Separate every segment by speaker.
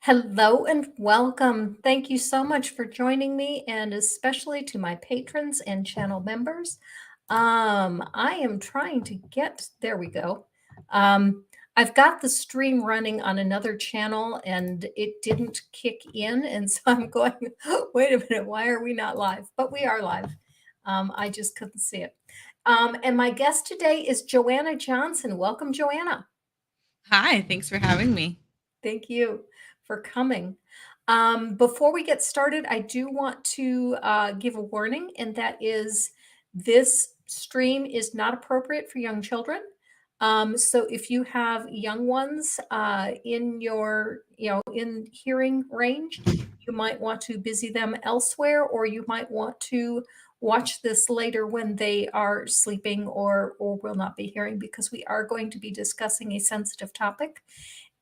Speaker 1: Hello and welcome. Thank you so much for joining me, and especially to my patrons and channel members. I am trying to get, there we go. I've got the stream running on another channel and it didn't kick in. And so I'm going, wait a minute, why are we not live? But we are live. I just couldn't see it. And my guest today is Joanna Johnson. Welcome, Joanna.
Speaker 2: Hi, thanks for having me.
Speaker 1: Thank you for coming. Before we get started, I do want to give a warning, and that is this stream is not appropriate for young children. So if you have young ones in your, in hearing range, you might want to busy them elsewhere, or you might want to watch this later when they are sleeping or will not be hearing, because we are going to be discussing a sensitive topic.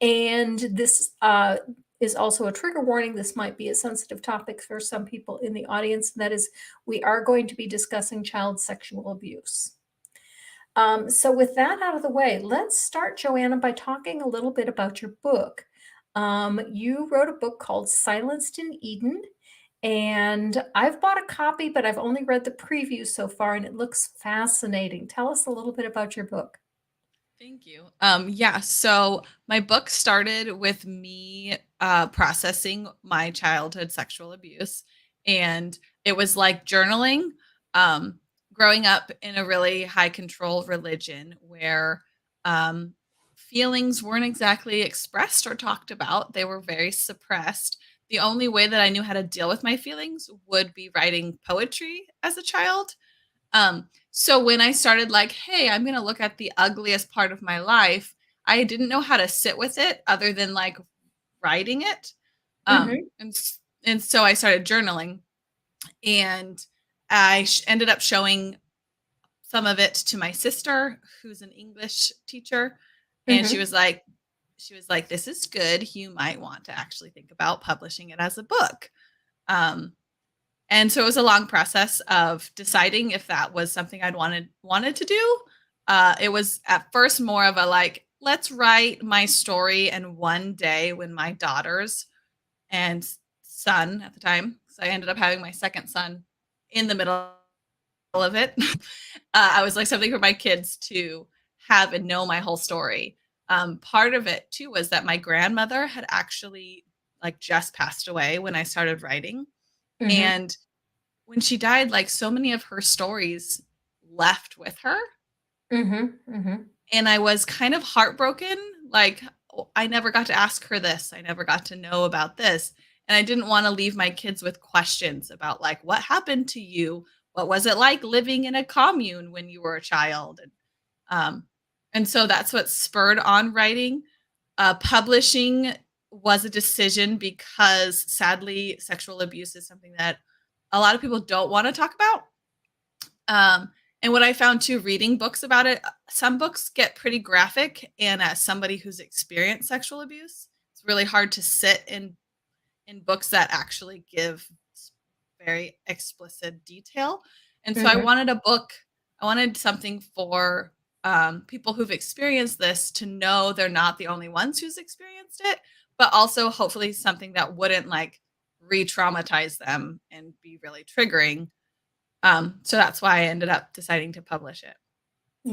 Speaker 1: And this is also a trigger warning. This might be a sensitive topic for some people in the audience. And that is, we are going to be discussing child sexual abuse. So with that out of the way, let's start, Joanna, by talking a little bit about your book. You wrote a book called Silenced in Eden, and I've bought a copy, but I've only read the preview so far, and it looks fascinating. Tell us a little bit about your book.
Speaker 2: Thank you. So my book started with me processing my childhood sexual abuse, and it was like journaling. Growing up in a really high control religion where feelings weren't exactly expressed or talked about, they were very suppressed. The only way that I knew how to deal with my feelings would be writing poetry as a child. So when I started like, hey, I'm going to look at the ugliest part of my life, I didn't know how to sit with it other than like writing it.
Speaker 1: Mm-hmm.
Speaker 2: And so I started journaling, and I ended up showing some of it to my sister, who's an English teacher. And
Speaker 1: Mm-hmm.
Speaker 2: she was like, this is good. You might want to actually think about publishing it as a book. Um, And so it was a long process of deciding if that was something I'd wanted to do. It was at first more of a like, let's write my story in one day when my daughters and son at the time, so I ended up having my second son in the middle of it. I was like something for my kids to have and know my whole story. Part of it too was that my grandmother had actually like just passed away when I started writing.
Speaker 1: Mm-hmm.
Speaker 2: And when she died, like so many of her stories left with her.
Speaker 1: Mm-hmm. Mm-hmm.
Speaker 2: And I was kind of heartbroken. Like, I never got to ask her this. I never got to know about this. And I didn't want to leave my kids with questions about, like, what happened to you? What was it like living in a commune when you were a child? Um, and so that's what spurred on writing. Publishing was a decision because sadly, sexual abuse is something that a lot of people don't want to talk about. And what I found too, reading books about it, some books get pretty graphic. And as somebody who's experienced sexual abuse, it's really hard to sit in books that actually give very explicit detail. And so
Speaker 1: Mm-hmm.
Speaker 2: I wanted something for people who've experienced this to know they're not the only ones who's experienced it, but also hopefully something that wouldn't like re-traumatize them and be really triggering. So that's why I ended up deciding to publish it.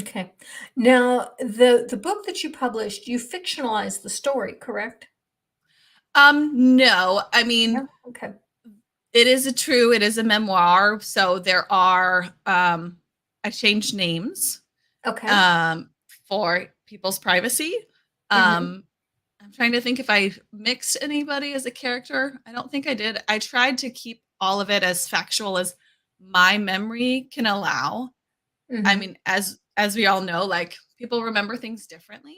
Speaker 1: Okay. Now, the book that you published, you fictionalized the story, correct?
Speaker 2: No, I mean,
Speaker 1: Yeah. Okay.
Speaker 2: it is a memoir. So there are, I changed names,
Speaker 1: Okay.
Speaker 2: um, for people's privacy.
Speaker 1: Mm-hmm.
Speaker 2: Um, I'm trying to think if I mixed anybody as a character. I don't think I did. I tried to keep all of it as factual as my memory can allow. I
Speaker 1: Mm-hmm.
Speaker 2: mean, as we all know, like people remember things differently.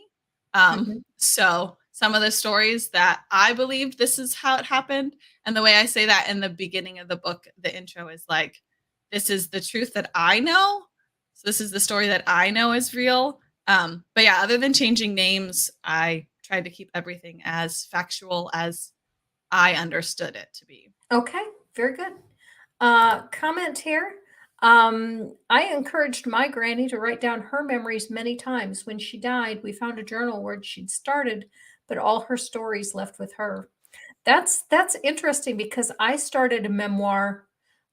Speaker 1: Mm-hmm.
Speaker 2: So some of the stories that I believed this is how it happened, and the way I say that in the beginning of the book, the intro is like, this is the truth that I know. So this is the story that I know is real. But yeah, other than changing names, I tried to keep everything as factual as I understood it to be.
Speaker 1: Okay. Very good. Comment here. I encouraged my granny to write down her memories many times. When she died, we found a journal where she'd started, but all her stories left with her. That's interesting because I started a memoir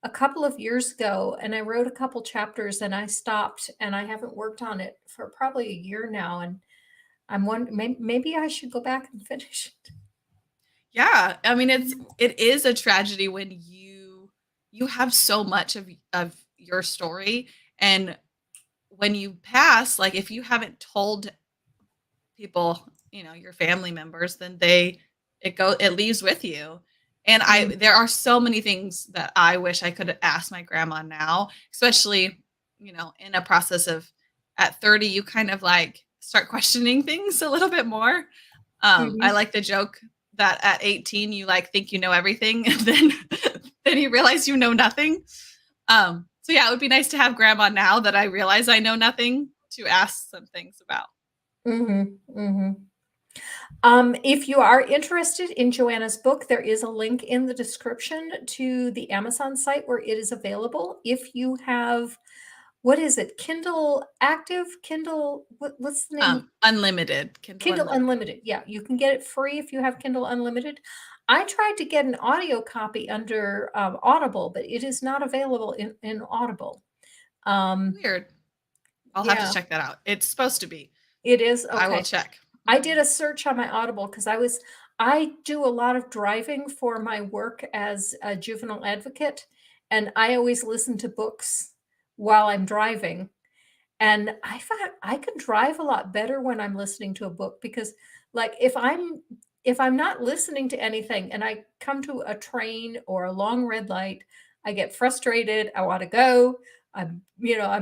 Speaker 1: a couple of years ago and I wrote a couple chapters and I stopped and I haven't worked on it for probably a year now. And I'm wondering, maybe I should go back and finish it.
Speaker 2: Yeah, I mean it is a tragedy when you have so much of your story, and when you pass, like if you haven't told people, your family members, then it leaves with you. And
Speaker 1: Mm,
Speaker 2: there are so many things that I wish I could ask my grandma now, especially, in a process of at 30, you kind of like start questioning things a little bit more. I
Speaker 1: mhm,
Speaker 2: like the joke that at 18 you like think you know everything and then you realize you know nothing. So yeah, it would be nice to have grandma now that I realize I know nothing to ask some things about.
Speaker 1: mhm, mhm. If you are interested in Joanna's book, there is a link in the description to the Amazon site where it is available. If you have, what is it? Kindle Active? Kindle, what's the name?
Speaker 2: Unlimited, Kindle
Speaker 1: Kindle
Speaker 2: Unlimited.
Speaker 1: Unlimited. Yeah, you can get it free if you have Kindle Unlimited. I tried to get an audio copy under Audible, but it is not available in Audible. Um,
Speaker 2: Weird. I'll have to
Speaker 1: yeah,
Speaker 2: check that out. It's supposed to be.
Speaker 1: it is.
Speaker 2: I will
Speaker 1: Okay.
Speaker 2: check.
Speaker 1: I did
Speaker 2: Mhm.
Speaker 1: a search on my Audible because I do a lot of driving for my work as a juvenile advocate, and I always listen to books while I'm driving. And I find I can drive a lot better when I'm listening to a book because, like, if I'm not listening to anything and I come to a train or a long red light, I get frustrated. I want to go. I'm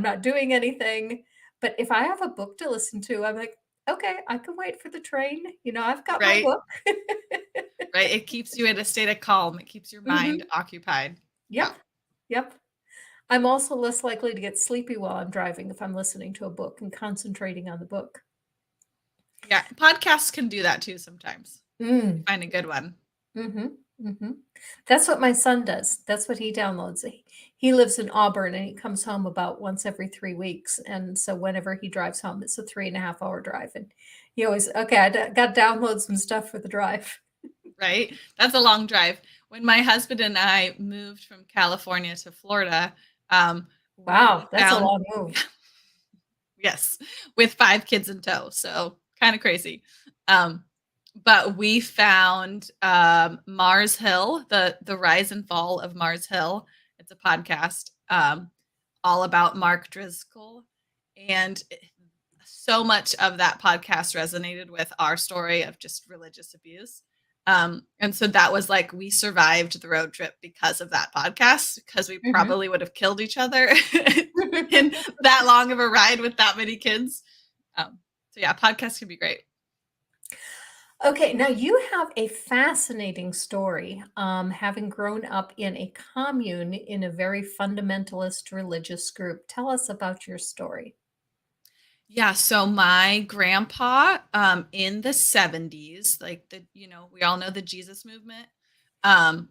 Speaker 1: not doing anything. But if I have a book to listen to, I'm like, okay, I can wait for the train. I've got my
Speaker 2: Right?
Speaker 1: book.
Speaker 2: Right? It keeps you in a state of calm. It keeps your mind
Speaker 1: Hmm.
Speaker 2: occupied. Yeah.
Speaker 1: Yep. Yep. I'm also less likely to get sleepy while I'm driving if I'm listening to a book and concentrating on the book.
Speaker 2: Yeah. Podcasts can do that too sometimes. You
Speaker 1: Mm.
Speaker 2: find a good one.
Speaker 1: Mhm, mhm. That's what my son does. That's what he downloads. He lives in Auburn, and he comes home about once every 3 weeks, and so whenever he drives home, it's a 3.5-hour drive, and he always, "Okay, gotta download some stuff for the drive."
Speaker 2: Right? That's a long drive. When my husband and I moved from California to Florida, we
Speaker 1: Wow, that's a
Speaker 2: found,
Speaker 1: long move.
Speaker 2: yes, with 5 kids in tow. So kind of crazy. Um, but we found Mars Hill, the rise and fall of Mars Hill. It's a podcast all about Mark Driscoll. And so much of that podcast resonated with our story of just religious abuse. And so that was like we survived the road trip because of that podcast, because we
Speaker 1: Mhm.
Speaker 2: probably would have killed each other in that long of a ride with that many kids. So yeah, podcasts can be great.
Speaker 1: Okay, now you have a fascinating story, having grown up in a commune in a very fundamentalist religious group. Tell us about your story.
Speaker 2: Yeah, so my grandpa in the 70s, like we all know the Jesus movement.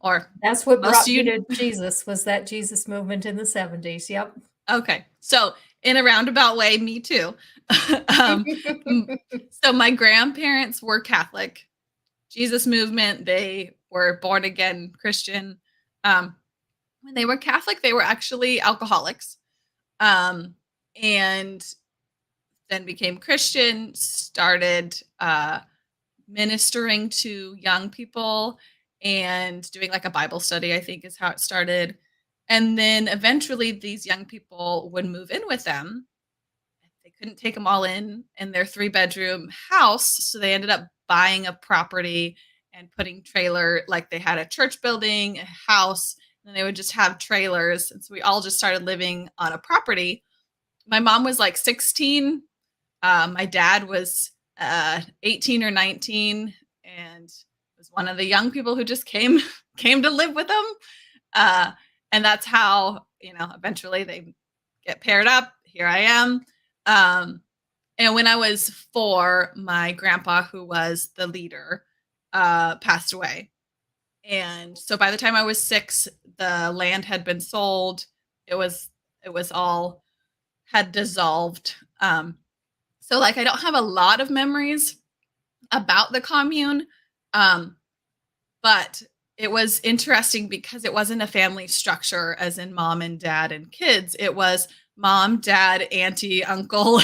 Speaker 2: Or
Speaker 1: That's what
Speaker 2: most
Speaker 1: brought
Speaker 2: of
Speaker 1: me
Speaker 2: you
Speaker 1: to Jesus, was that Jesus movement in the '70s, yep.
Speaker 2: okay. So in a roundabout way, me too. um, m- so my grandparents were Catholic, Jesus movement. They were born again Christian. Um, when they were Catholic, they were actually alcoholics. And then became Christian, started ministering to young people and doing like a Bible study, I think is how it started. And then eventually these young people would move in with them. They couldn't take them all in their 3-bedroom house. So they ended up buying a property and putting trailer, like they had a church building, a house, and they would just have trailers. And so we all just started living on a property. My mom was like 16. My dad was 18 or 19 and was one of the young people who just came to live with them. Uh, and that's how, eventually they get paired up. Here I am. Um, and when I was 4, my grandpa, who was the leader, passed away. And so by the time I was 6, the land had been sold. It was all had dissolved. So like I don't have a lot of memories about the commune. Um, But it was interesting because it wasn't a family structure as in mom and dad and kids. It was mom, dad, auntie, uncle,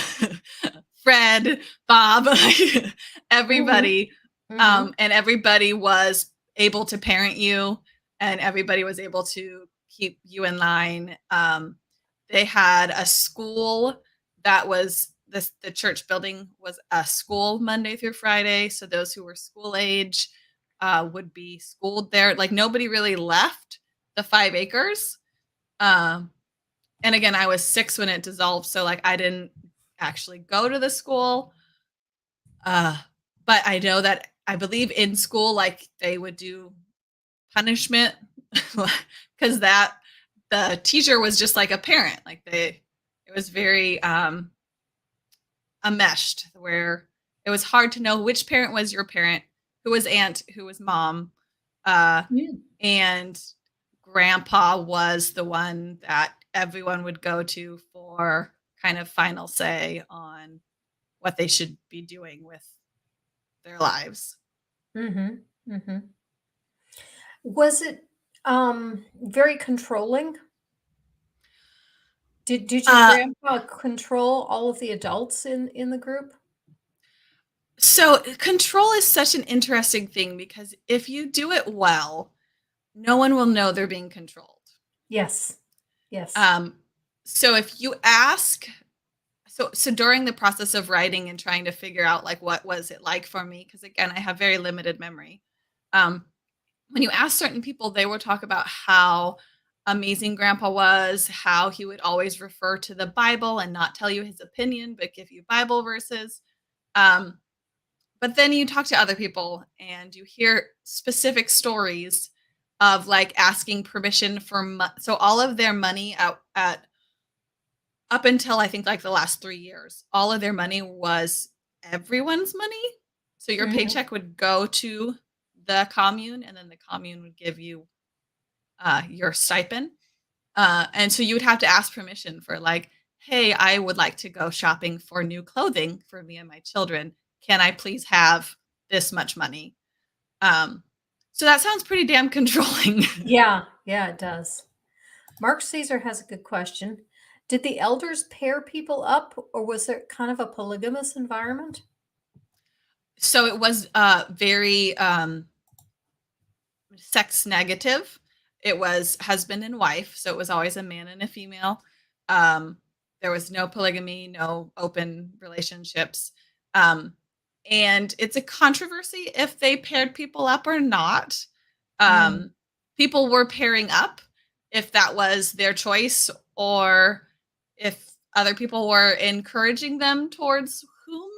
Speaker 2: Fred, Bob,
Speaker 1: Mhm.
Speaker 2: everybody.
Speaker 1: Mhm.
Speaker 2: And everybody was able to parent you and everybody was able to keep you in line. They had a school that was the church building was a school Monday through Friday. So those who were school age would be schooled there. Like nobody really left the 5 acres. Um, and again, I was 6 when it dissolved, so like I didn't actually go to the school. Uh, but I know that I believe in school, like they would do punishment because that the teacher was just like a parent. Like it was very enmeshed where it was hard to know which parent was your parent, who was aunt, who was mom, uh,
Speaker 1: Mm.
Speaker 2: and grandpa was the one that everyone would go to for kind of final say on what they should be doing with their lives.
Speaker 1: Mhm. Mhm. Was it very controlling? Did your
Speaker 2: Uh,
Speaker 1: grandpa control all of the adults in the group?
Speaker 2: so control is such an interesting thing because if you do it well, no one will know they're being controlled.
Speaker 1: Yes. Yes.
Speaker 2: Um, so if you ask, so during the process of writing and trying to figure out like what was it like for me, because again I have very limited memory. Um, when you ask certain people, they will talk about how amazing grandpa was, how he would always refer to the Bible and not tell you his opinion, but give you Bible verses. Um, but then you talk to other people and you hear specific stories of like asking permission for so all of their money at up until I think like the last 3 years, all of their money was everyone's money. So your
Speaker 1: Mhm.
Speaker 2: paycheck would go to the commune, and then the commune would give you your stipend. And so you would have to ask permission for like, hey, I would like to go shopping for new clothing for me and my children. Can I please have this much money? Um, so that sounds pretty damn controlling.
Speaker 1: Yeah. Yeah, it does. Mark Caesar has a good question. Did the elders pair people up, or was there kind of a polygamous environment?
Speaker 2: So it was very sex negative. It was husband and wife, so it was always a man and a female. Um, there was no polygamy, no open relationships. Um, and it's a controversy if they paired people up or not.
Speaker 1: Mm.
Speaker 2: Um, People were pairing up if that was their choice or if other people were encouraging them towards whom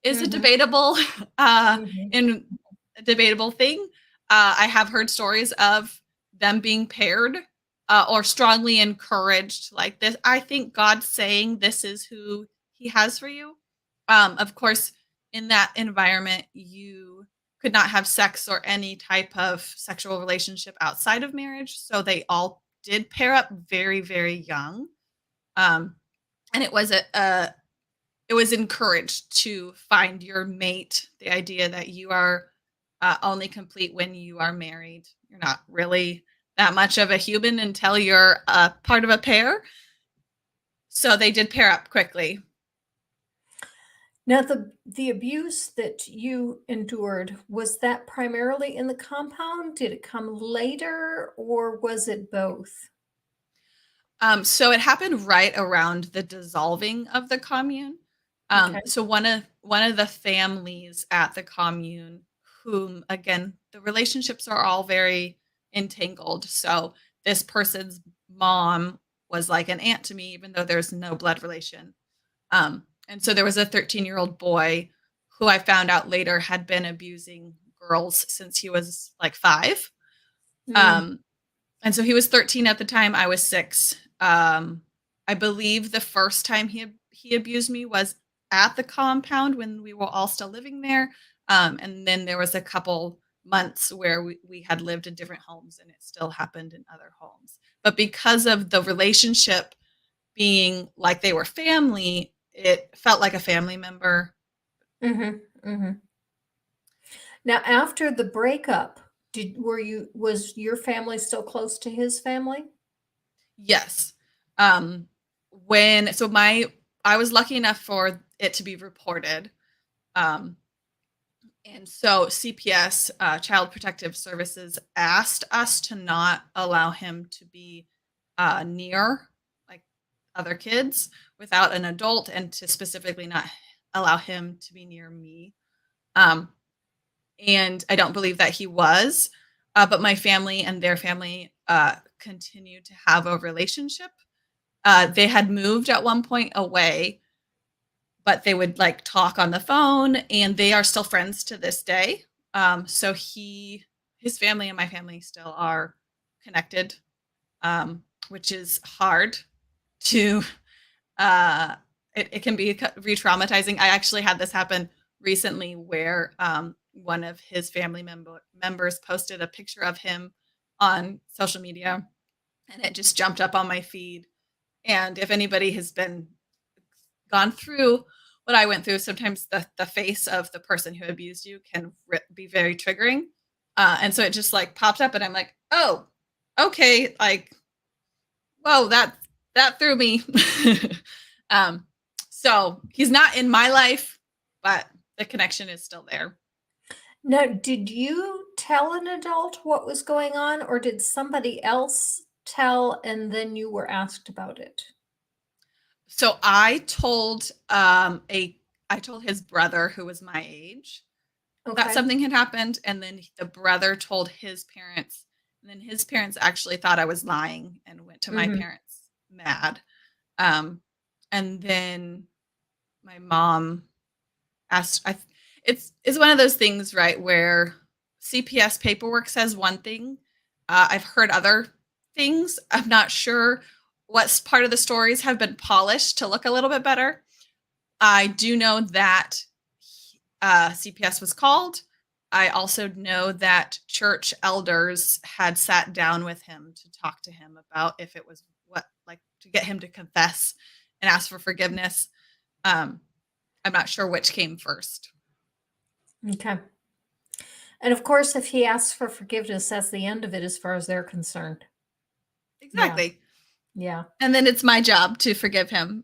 Speaker 2: is a
Speaker 1: Mhm.
Speaker 2: debatable uh
Speaker 1: Mhm.
Speaker 2: in a debatable thing. I have heard stories of them being paired or strongly encouraged like this. I think God's saying this is who he has for you. Of course, in that environment, you could not have sex or any type of sexual relationship outside of marriage. So they all did pair up very, very young. Um, and it was encouraged to find your mate. The idea that you are only complete when you are married. You're not really that much of a human until you're a part of a pair. So they did pair up quickly.
Speaker 1: Now, the abuse that you endured, was that primarily in the compound? Did it come later, or was it both?
Speaker 2: So it happened right around the dissolving of the commune.
Speaker 1: Okay.
Speaker 2: So one of the families at the commune, whom again the relationships are all very entangled. So this person's mom was like an aunt to me, even though there's no blood relation. And so there was a 13-year-old boy who I found out later had been abusing girls since he was like 5.
Speaker 1: Mm.
Speaker 2: Um, and so he was 13 at the time. I was 6. I believe the first time he abused me was at the compound when we were all still living there. And then there was a couple months where we had lived in different homes and it still happened in other homes. But because of the relationship being like they were family, it felt like a family member.
Speaker 1: Mhm. Mhm. Now, after the breakup, Was your family still close to his family?
Speaker 2: Yes. Um, when so my I was lucky enough for it to be reported. Um, and so CPS, Child Protective Services, asked us to not allow him to be near like other kids without an adult, and to specifically not allow him to be near me. Um, and I don't believe that he was, but my family and their family continued to have a relationship. They had moved at one point away, but they would like talk on the phone, and they are still friends to this day. So his family and my family still are connected, which is hard to. Uh, it can be re-traumatizing. I actually had this happen recently, where one of his family members posted a picture of him on social media, and it just jumped up on my feed. And if anybody has been gone through what I went through, sometimes the face of the person who abused you can be very triggering. And so it just like popped up, and I'm like, oh, okay, like, whoa, that threw me. um, so he's not in my life, but the connection is still there.
Speaker 1: Now, did you tell an adult what was going on, or did somebody else tell and then you were asked about it?
Speaker 2: So I told his brother, who was my age, that
Speaker 1: Okay.
Speaker 2: something had happened, and then the brother told his parents, and then his parents actually thought I was lying and went to my
Speaker 1: Mhm.
Speaker 2: parents mad. Um, and then my mom asked. It's one of those things, right, where CPS paperwork says one thing. I've heard other things. I'm not sure what part of the stories have been polished to look a little bit better. I do know that CPS was called. I also know that church elders had sat down with him to talk to him about if it was to get him to confess and ask for forgiveness. Um, I'm not sure which came first.
Speaker 1: Okay. And of course, if he asks for forgiveness, that's the end of it as far as they're concerned. Yeah.
Speaker 2: Exactly.
Speaker 1: Yeah.
Speaker 2: And then it's my job to forgive him,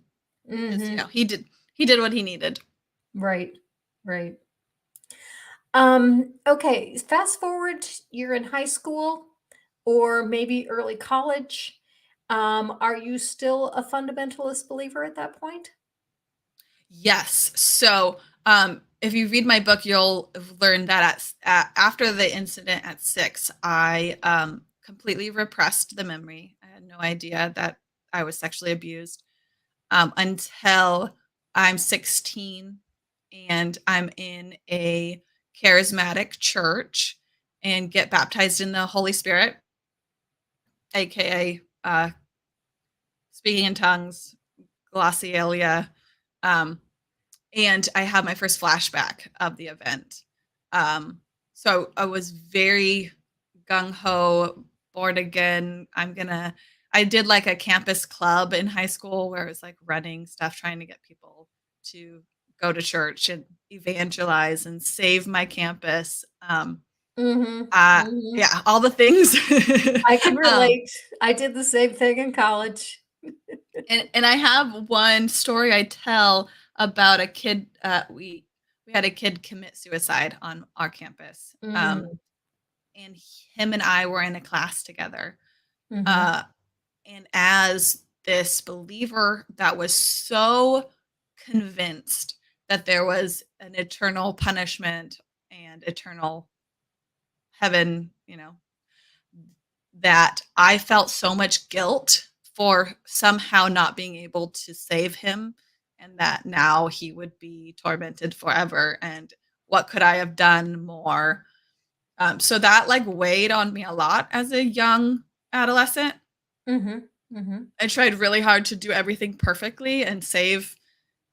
Speaker 2: because
Speaker 1: Mhm.
Speaker 2: he did what he needed.
Speaker 1: Right. Right. Okay, fast forward, you're in high school or maybe early college. Are you still a fundamentalist believer at that point?
Speaker 2: Yes. So, if you read my book, you'll learn that after the incident at 6, I completely repressed the memory. I had no idea that I was sexually abused, until I'm 16, and I'm in a charismatic church and get baptized in the Holy Spirit, aka speaking in tongues, glossolalia. Um, and I have my first flashback of the event. So I was very gung ho, born again. I did like a campus club in high school where it was like running stuff, trying to get people to go to church and evangelize and save my campus.
Speaker 1: Mhm.
Speaker 2: Uh,
Speaker 1: Mhm.
Speaker 2: yeah, all the things.
Speaker 1: I can
Speaker 2: um,
Speaker 1: relate. I did the same thing in college.
Speaker 2: and I have one story I tell about a kid. We had a kid commit suicide on our campus,
Speaker 1: Mm,
Speaker 2: and him and I were in a class together.
Speaker 1: mhm,
Speaker 2: Uh, and as this believer that was so convinced that there was an eternal punishment and eternal heaven, that I felt so much guilt for somehow not being able to save him, and that now he would be tormented forever. And what could I have done more? So that like weighed on me a lot as a young adolescent.
Speaker 1: mhm, mhm,
Speaker 2: I tried really hard to do everything perfectly and save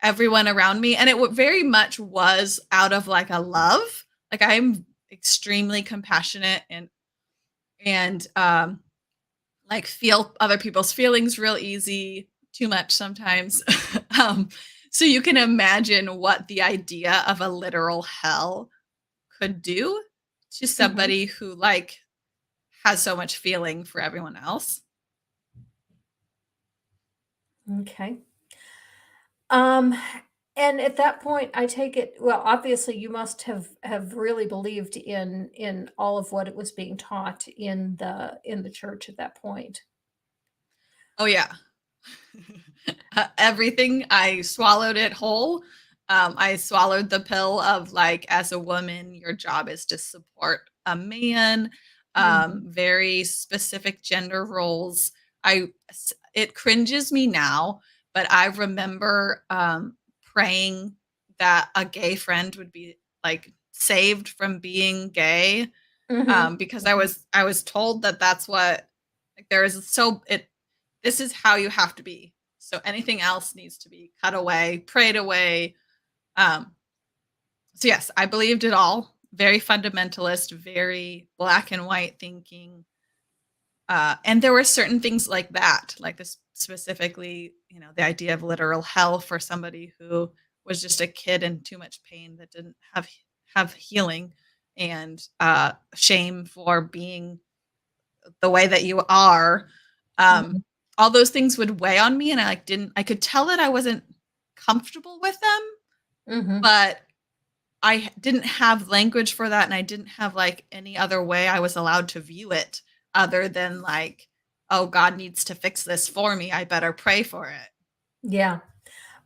Speaker 2: everyone around me. And it very much was out of like a love. Like I'm extremely compassionate, and like feel other people's feelings real easy, too much sometimes. um, so you can imagine what the idea of a literal hell could do to somebody who like has so much feeling for everyone else.
Speaker 1: Okay. Um, and at that point, I take it, well, obviously you must have really believed in all of what it was being taught in the church at that point.
Speaker 2: Oh yeah. Everything, I swallowed it whole. I swallowed the pill of like, as a woman, your job is to support a man,
Speaker 1: Mhm.
Speaker 2: very specific gender roles. I it cringes me now, but I remember praying that a gay friend would be like saved from being gay,
Speaker 1: Mhm.
Speaker 2: because
Speaker 1: Mhm.
Speaker 2: I was told that that's what like there is so it this is how you have to be. So anything else needs to be cut away, prayed away. Um, so yes, I believed it all. Very fundamentalist, very black and white thinking. And there were certain things like that, like this specifically, you know, the idea of literal hell for somebody who was just a kid in too much pain that didn't have healing, and shame for being the way that you are. Um,
Speaker 1: Mhm.
Speaker 2: all those things would weigh on me, and I could tell that I wasn't comfortable with them,
Speaker 1: Mhm.
Speaker 2: but I didn't have language for that, and I didn't have like any other way I was allowed to view it other than like, oh, God needs to fix this for me. I better pray for it.
Speaker 1: Yeah.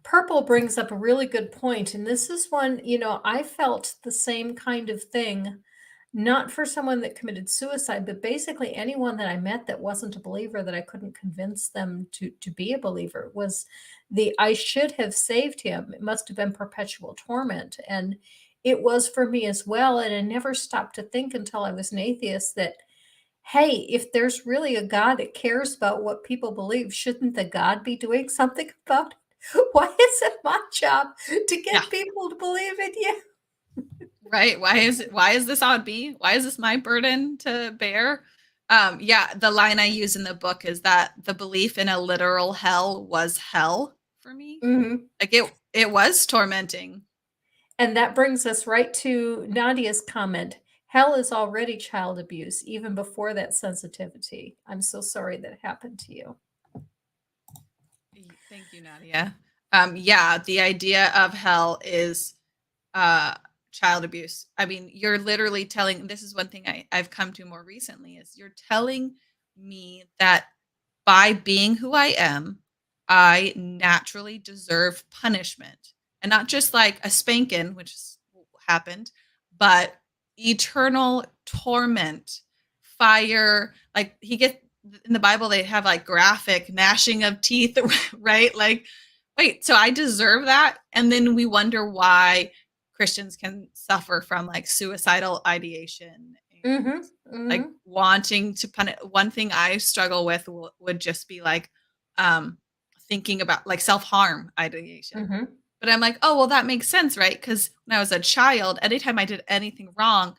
Speaker 1: Purple brings up a really good point, and this is one, I felt the same kind of thing, not for someone that committed suicide, but basically anyone that I met that wasn't a believer, that I couldn't convince them to be a believer, was the I should have saved him. It must have been perpetual torment. And it was for me as well. And I never stopped to think until I was an atheist that, hey, if there's really a God that cares about what people believe, shouldn't the God be doing something about it? Why is it my job to
Speaker 2: Yeah.
Speaker 1: get people to believe in you?
Speaker 2: Right. Why is this on me? Why is this my burden to bear? Yeah, the line I use in the book is that the belief in a literal hell was hell for me.
Speaker 1: Mhm.
Speaker 2: Like it was tormenting.
Speaker 1: And that brings us right to Nadia's comment. Hell is already child abuse, even before that sensitivity. I'm so sorry that happened to you.
Speaker 2: Thank you, Nadia. Yeah, the idea of hell is uh child abuse. I mean, you're literally telling, this is one thing I've come to more recently, is you're telling me that by being who I am, I naturally deserve punishment. And not just like a spanking, which happened, but eternal torment, fire. Like he gets in the Bible, they have like graphic gnashing of teeth, right? Like, wait, so I deserve that? And then we wonder why Christians can suffer from like suicidal ideation and
Speaker 1: Mhm.
Speaker 2: like
Speaker 1: Mhm.
Speaker 2: wanting to punish. One thing I struggle with would just be like um thinking about like self-harm ideation.
Speaker 1: Mhm.
Speaker 2: But I'm like, oh well, that makes sense, right? Because when I was a child, anytime I did anything wrong,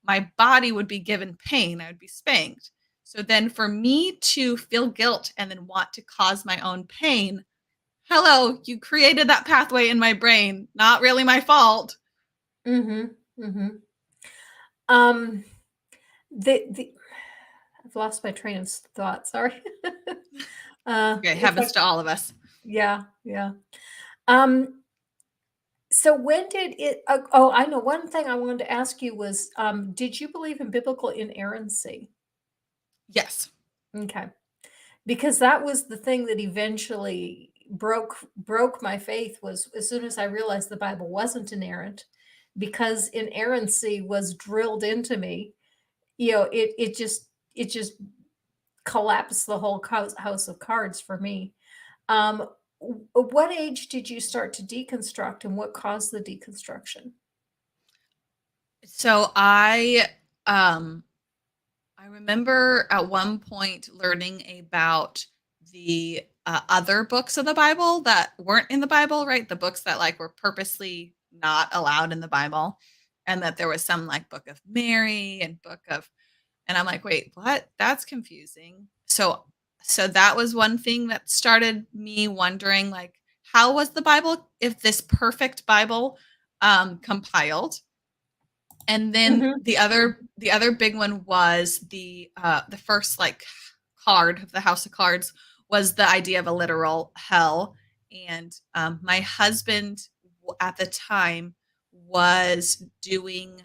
Speaker 2: my body would be given pain. I would be spanked. So then for me to feel guilt and then want to cause my own pain, hello, you created that pathway in my brain. Not really my fault.
Speaker 1: Mhm. Mhm. Um, the I've lost my train of thought. Sorry.
Speaker 2: Okay,
Speaker 1: If I
Speaker 2: happens to all of us.
Speaker 1: Yeah, yeah. Um, so when did it oh, I know one thing I wanted to ask you was, did you believe in biblical inerrancy?
Speaker 2: Yes.
Speaker 1: Okay. Because that was the thing that eventually broke my faith, was as soon as I realized the Bible wasn't inerrant, because inerrancy was drilled into me, it just collapsed the whole house of cards for me. What age did you start to deconstruct, and what caused the deconstruction?
Speaker 2: So um I remember at one point learning about the other books of the Bible that weren't in the Bible, right? The books that like were purposely not allowed in the Bible, and that there was some like Book of Mary and Book of, and I'm like, wait, what? That's confusing. So that was one thing that started me wondering, like, how was the Bible, if this perfect Bible compiled? And then
Speaker 1: Mhm.
Speaker 2: the other big one was the first like card of the House of Cards was the idea of a literal hell. And my husband at the time was doing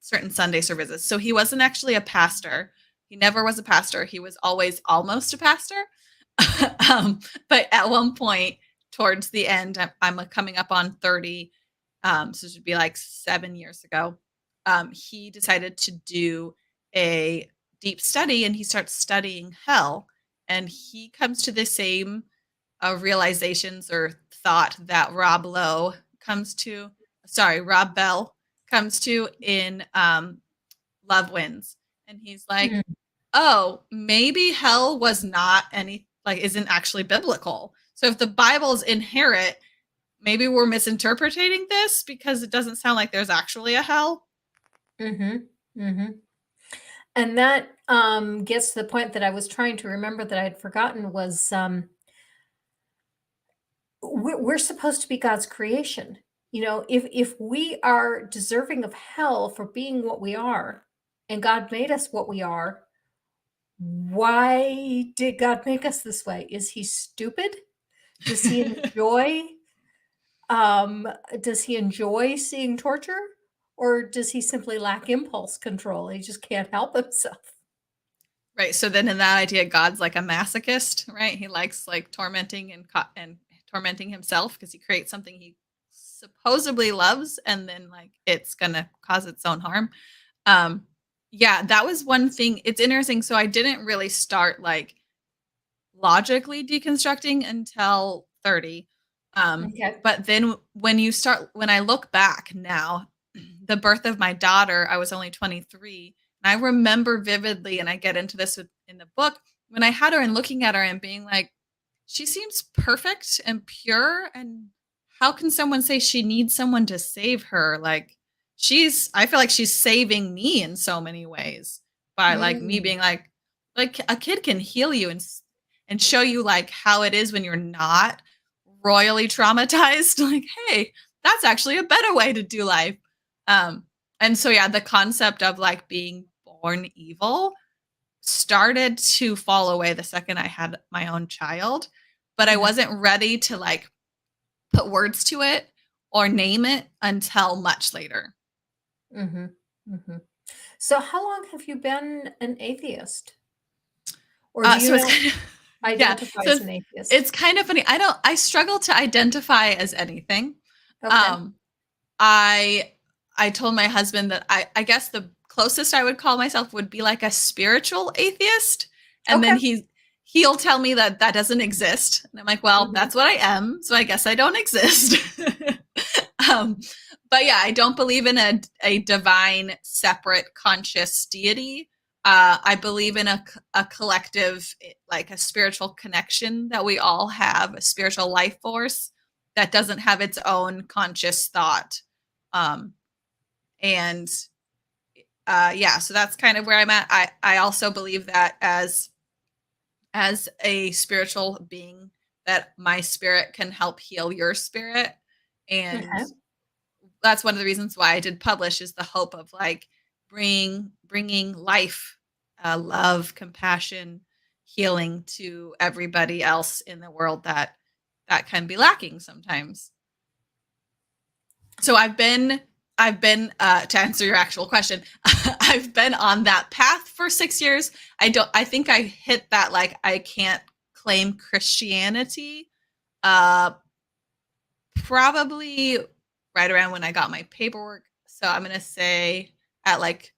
Speaker 2: certain Sunday services. So he wasn't actually a pastor. He never was a pastor. He was always almost a pastor. um, but at one point towards the end, I'm coming up on 30. So it should be like 7 years ago. He decided to do a deep study and he starts studying hell. And he comes to the same realizations or thought that Rob Bell comes to in Love Wins. And he's like,
Speaker 1: Mm.
Speaker 2: oh, maybe hell was not any, like, isn't actually biblical. So if the Bible's inherent, maybe we're misinterpreting this because it doesn't sound like there's actually a hell.
Speaker 1: Mhm. Mhm. And that gets to the point that I was trying to remember that I had forgotten was we're supposed to be God's creation. You know, if we are deserving of hell for being what we are, and God made us what we are, why did God make us this way? Is he stupid? Does he enjoy um does he enjoy seeing torture? Or does he simply lack impulse control? He just can't help himself.
Speaker 2: Right. So then in that idea, God's like a masochist, right? He likes like tormenting and tormenting himself because he creates something he supposedly loves and then like it's gonna cause its own harm. Um, yeah, that was one thing. It's interesting. So I didn't really start like logically deconstructing until 30.
Speaker 1: Okay.
Speaker 2: But then when I look back now, the birth of my daughter, I was only 23. And I remember vividly, and I get into this in the book, when I had her and looking at her and being like, she seems perfect and pure. And how can someone say she needs someone to save her? Like, I feel like she's saving me in so many ways by like me
Speaker 1: Mm,
Speaker 2: being like a kid can heal you and show you like how it is when you're not royally traumatized. Like, hey, that's actually a better way to do life. Um, and so yeah, the concept of like being born evil started to fall away the second I had my own child, but I
Speaker 1: mhm,
Speaker 2: wasn't ready to like put words to it or name it until much later.
Speaker 1: mhm, mhm. So how long have you been an atheist? Or do you
Speaker 2: So it's
Speaker 1: not
Speaker 2: kind of yeah.
Speaker 1: identify
Speaker 2: So
Speaker 1: as
Speaker 2: it's,
Speaker 1: an atheist?
Speaker 2: it's kind of funny. I struggle to identify as anything.
Speaker 1: Okay.
Speaker 2: Um, I I told my husband that I guess the closest I would call myself would be like a spiritual atheist, and then
Speaker 1: Okay.
Speaker 2: he'll tell me that that doesn't exist, and I'm like, well,
Speaker 1: Mhm,
Speaker 2: that's what I am, so I guess I don't exist. um, but yeah, I don't believe in a divine, separate, conscious deity. I believe in a collective, like a spiritual connection that we all have, a spiritual life force that doesn't have its own conscious thought. Um, and yeah, so that's kind of where I'm at. I also believe that as a spiritual being, that my spirit can help heal your spirit, and
Speaker 1: okay.
Speaker 2: that's one of the reasons why I did publish is the hope of like bringing life, love, compassion, healing to everybody else in the world that can be lacking sometimes. So I've been to answer your actual question, I've been on that path for 6 years. I think I hit that like I can't claim Christianity uh probably right around when I got my paperwork. So I'm gonna say at like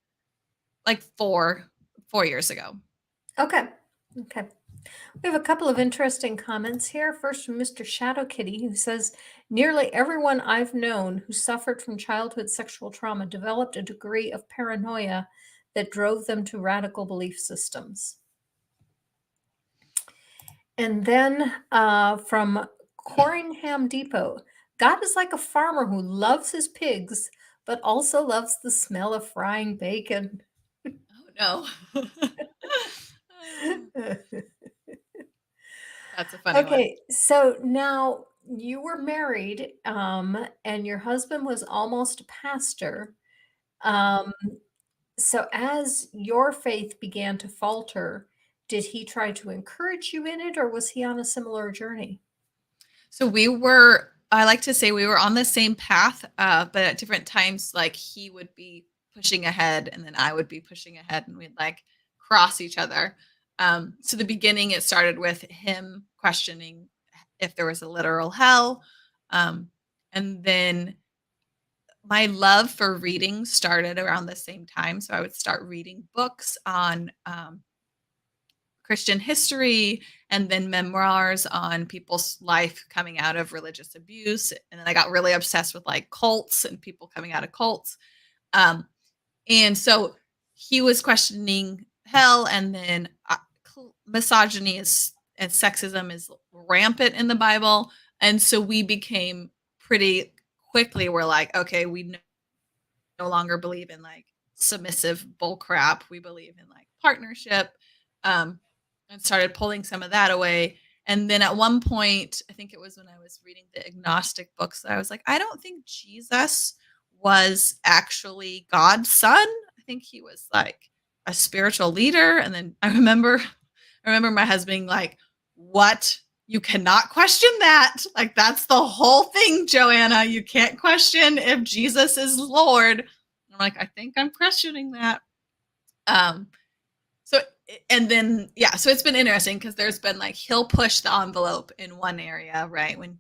Speaker 2: 4 years ago.
Speaker 1: Okay. Okay. We have a couple of interesting comments here. First from Mr. Shadow Kitty, who says, nearly everyone I've known who suffered from childhood sexual trauma developed a degree of paranoia that drove them to radical belief systems. And then from Corringham Depot, God is like a farmer who loves his pigs, but also loves the smell of frying bacon.
Speaker 2: Oh no. That's a funny one.
Speaker 1: Okay, so now you were married, and your husband was almost a pastor. Um, so as your faith began to falter, did he try to encourage you in it, or was he on a similar journey?
Speaker 2: So we were, I like to say we were on the same path, but at different times, like he would be pushing ahead and then I would be pushing ahead and we'd like cross each other. So the beginning, it started with him questioning if there was a literal hell. Um, and then my love for reading started around the same time. So I would start reading books on Christian history and then memoirs on people's life coming out of religious abuse. And then I got really obsessed with like cults and people coming out of cults. Um, and so he was questioning hell, and then misogyny is and sexism is rampant in the Bible. And so we became pretty quickly, we're like, okay, we no longer believe in like submissive bull crap. We believe in like partnership. Um, and started pulling some of that away. And then at one point, I think it was when I was reading the agnostic books, that I was like, I don't think Jesus was actually God's son. I think he was like a spiritual leader. And then I remember my husband being like, what? You cannot question that. Like, that's the whole thing, Joanna. You can't question if Jesus is Lord. I'm like, I think I'm questioning that. Um, so, and then, yeah, so it's been interesting because there's been like, he'll push the envelope in one area, right? When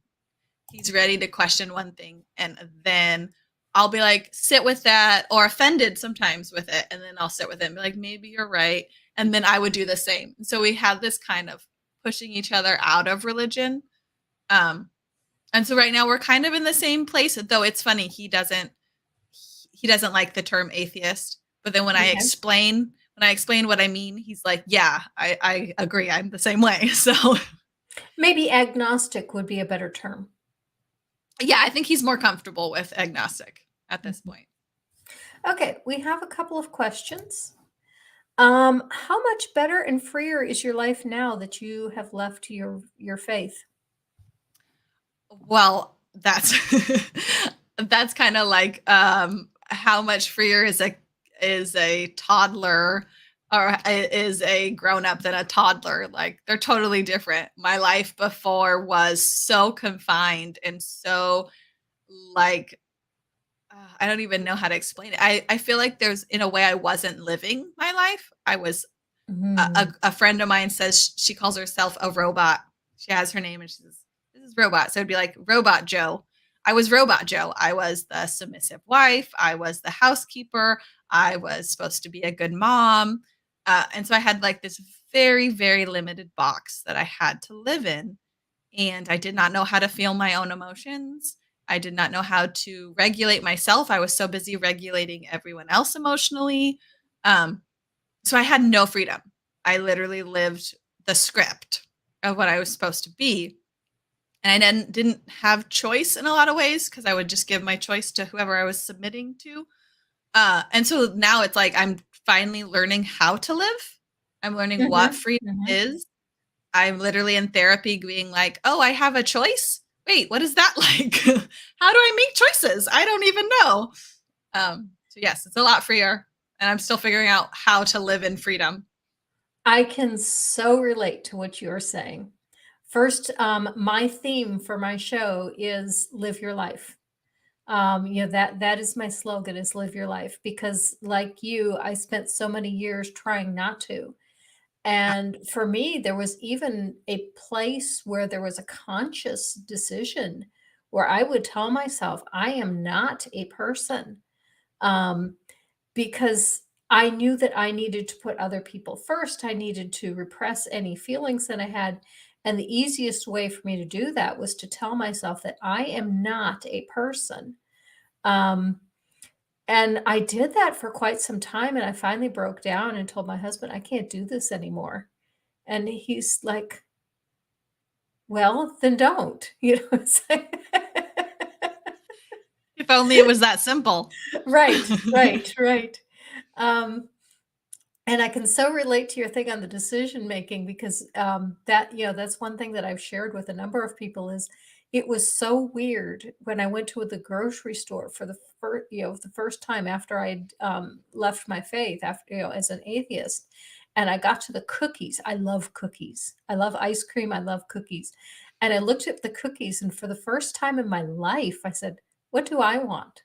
Speaker 2: he's ready to question one thing. And then I'll be like, sit with that, or offended sometimes with it. And then I'll sit with it and be like, maybe you're right. And then I would do the same. So we had this kind of pushing each other out of religion. Um, and so right now we're kind of in the same place, though it's funny. He doesn't like the term atheist, but then when I
Speaker 1: Okay.
Speaker 2: explain what I mean, he's like, yeah, I agree. I'm the same way. So
Speaker 1: Maybe agnostic would be a better term.
Speaker 2: yeah, I think he's more comfortable with agnostic at this
Speaker 1: Mhm.
Speaker 2: point.
Speaker 1: Okay, we have a couple of questions. How much better and freer is your life now that you have left your faith?
Speaker 2: Well, that's that's kind of like how much freer is a toddler or is a grown up than a toddler. Like they're totally different. My life before was so confined and so like I don't even know how to explain it. I feel like there's in a way I wasn't living my life. I was
Speaker 1: Mhm.
Speaker 2: a friend of mine says she calls herself a robot. She has her name and she says, this is robot. So it'd be like Robot Joe. I was Robot Joe. I was the submissive wife. I was the housekeeper. I was supposed to be a good mom. And so I had like this very, very limited box that I had to live in. And I did not know how to feel my own emotions. I did not know how to regulate myself. I was so busy regulating everyone else emotionally. Um, so I had no freedom. I literally lived the script of what I was supposed to be. And I didn't have choice in a lot of ways because I would just give my choice to whoever I was submitting to. And so now it's like I'm finally learning how to live. I'm learning what
Speaker 1: Mhm.
Speaker 2: freedom
Speaker 1: Mhm.
Speaker 2: is. I'm literally in therapy being like, oh, I have a choice. Wait, what is that like? How do I make choices? I don't even know. So yes, it's a lot freer. And I'm still figuring out how to live in freedom.
Speaker 1: I can so relate to what you're saying. First, my theme for my show is live your life. That is my slogan is live your life because like you, I spent so many years trying not to.
Speaker 2: Yeah.
Speaker 1: And for me, there was even a place where there was a conscious decision where I would tell myself, I am not a person. Um, because I knew that I needed to put other people first. I needed to repress any feelings that I had. And the easiest way for me to do that was to tell myself that I am not a person. Um, and I did that for quite some time. And I finally broke down and told my husband, I can't do this anymore. And he's like, well, then don't. It's like
Speaker 2: If only it was that simple.
Speaker 1: right, right, right. Um, And I can so relate to your thing on the decision making because that's one thing that I've shared with a number of people is It was so weird when I went to the grocery store for the first time after I'd left my faith, after, as an atheist, and I got to the cookies. I love cookies. I love ice cream. I love cookies. And I looked at the cookies, and for the first time in my life, I said, "What do I want?"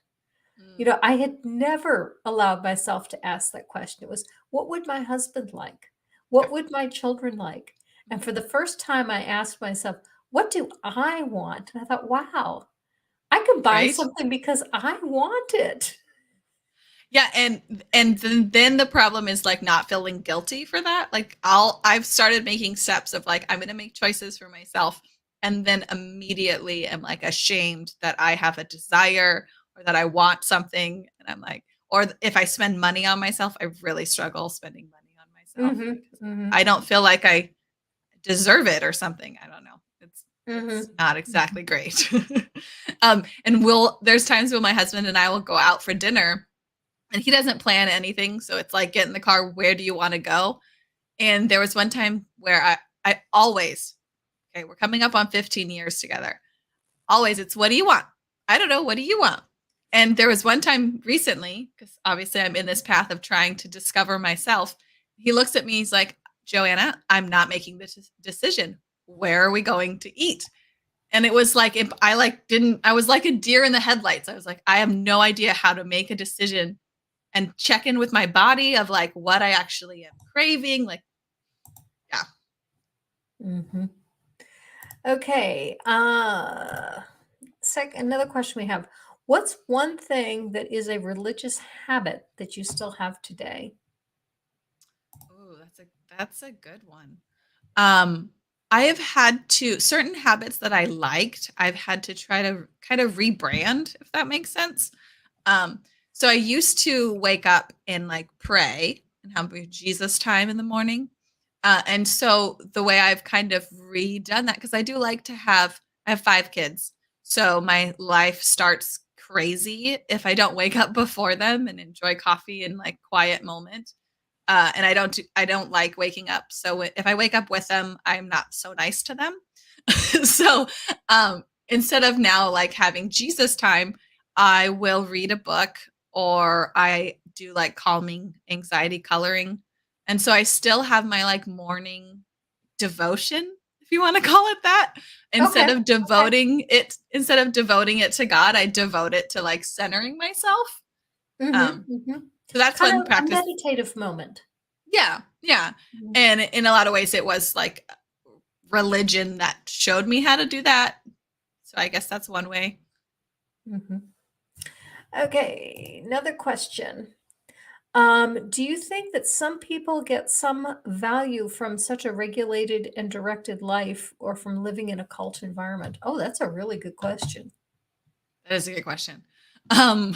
Speaker 2: Mm,
Speaker 1: I had never allowed myself to ask that question. It was, what would my husband like?
Speaker 2: yeah.
Speaker 1: What would my children like? And for
Speaker 2: Mhm.
Speaker 1: the first time, I asked myself, what do I want? And I thought, wow, I could buy
Speaker 2: Right?
Speaker 1: something because I want it.
Speaker 2: Yeah, and then the problem is like not feeling guilty for that. Like I've started making steps of like I'm going to make choices for myself and then immediately am like ashamed that I have a desire or that I want something and I'm like or if I spend money on myself, I really struggle spending money on myself
Speaker 1: Mhm,
Speaker 2: because
Speaker 1: mhm,
Speaker 2: I don't feel like I deserve it or something. I don't know. It's
Speaker 1: mhm,
Speaker 2: not
Speaker 1: mhm.
Speaker 2: exactly great. And there's times when my husband and I will go out for dinner and he doesn't plan anything. So it's like, get in the car. Where do you want to go? And there was one time where I always, okay, we're coming up on 15 years together. Always, it's what do you want? I don't know. What do you want? And there was one time recently, because obviously I'm in this path of trying to discover myself. He looks at me, he's like, Joanna, I'm not making this decision. Where are we going to eat? And it was like if I like didn't I was like a deer in the headlights. I was like, I have no idea how to make a decision and check in with my body of like what I actually am craving. Like, yeah.
Speaker 1: Mhm. Okay. Another question we have. What's one thing that is a religious habit that you still have today?
Speaker 2: Oh, that's a good one. Um, I have had to certain habits that I liked, I've had to try to kind of rebrand, if that makes sense. Um, so I used to wake up and like pray and have my Jesus time in the morning. And so the way I've kind of redone that, because I do like to I have 5 kids. So my life starts crazy if I don't wake up before them and enjoy coffee and like quiet moment. And I don't like waking up. So if I wake up with them, I'm not so nice to them. So instead of now like having Jesus time, I will read a book or I do like calming anxiety coloring. And so I still have my like morning devotion, if you want to call it that.
Speaker 1: Okay. Okay.
Speaker 2: Instead of devoting it to God, I devote it to like centering myself.
Speaker 1: Mhm,
Speaker 2: Um,
Speaker 1: mhm.
Speaker 2: so that's
Speaker 1: Kind
Speaker 2: one
Speaker 1: of a
Speaker 2: practice.
Speaker 1: meditative moment.
Speaker 2: Yeah, yeah.
Speaker 1: Mhm,
Speaker 2: And in a lot of ways, it was like religion that showed me how to do that. So I guess that's one way.
Speaker 1: mhm. Okay, another question. Do you think that some people get some value from such a regulated and directed life or from living in a cult environment? Oh, that's a really good question.
Speaker 2: That is a good question. Um,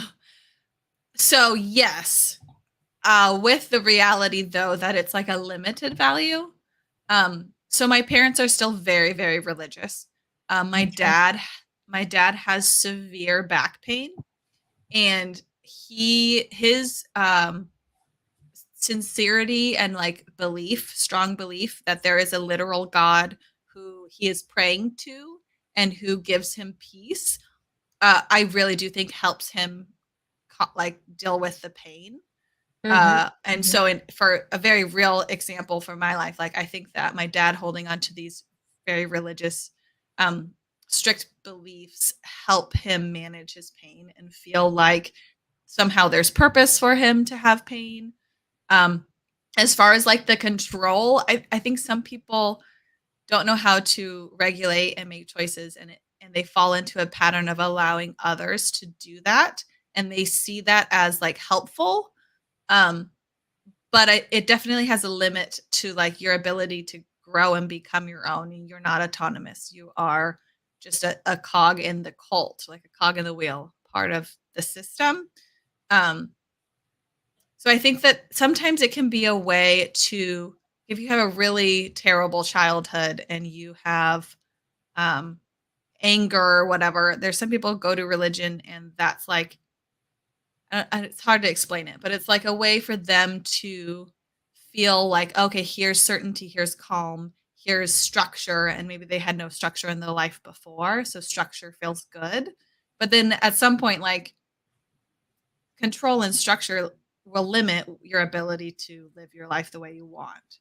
Speaker 2: so yes, with the reality though that it's like a limited value. So my parents are still very, very religious.
Speaker 1: Okay.
Speaker 2: My dad has severe back pain, and his sincerity and like belief, strong belief that there is a literal God who he is praying to and who gives him peace. I really do think helps him like deal with the pain.
Speaker 1: Mhm,
Speaker 2: And
Speaker 1: mhm,
Speaker 2: so for a very real example from my life, like I think that my dad holding on to these very religious, um, strict beliefs help him manage his pain and feel like somehow there's purpose for him to have pain. Um, as far as like the control, I think some people don't know how to regulate and make choices and they fall into a pattern of allowing others to do that and they see that as like helpful. Um, but it definitely has a limit to like your ability to grow and become your own. You're not autonomous. You are just a cog in the cult, like a cog in the wheel, part of the system. Um, so I think that sometimes it can be a way to, if you have a really terrible childhood and you have um, anger or whatever, there's some people go to religion and that's like, it's hard to explain it, but it's like a way for them to feel like, okay, here's certainty, here's calm, here's structure, and maybe they had no structure in their life before, so structure feels good. But then at some point, like, control and structure will limit your ability to live your life the way you want.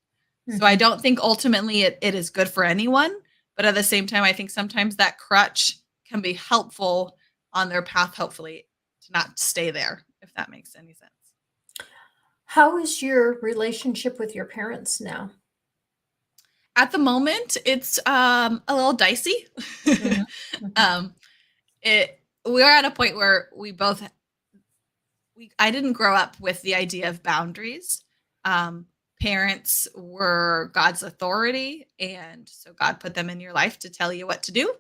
Speaker 2: So I
Speaker 1: Mhm.
Speaker 2: don't think ultimately it is good for anyone, but at the same time, I think sometimes that crutch can be helpful on their path, hopefully, to not stay there, if that makes any sense.
Speaker 1: How is your relationship with your parents now?
Speaker 2: At the moment, it's a little dicey.
Speaker 1: Mhm. Mhm.
Speaker 2: um, we're at a point where I didn't grow up with the idea of boundaries. Um, Parents were God's authority, and so God put them in your life to tell you what to do.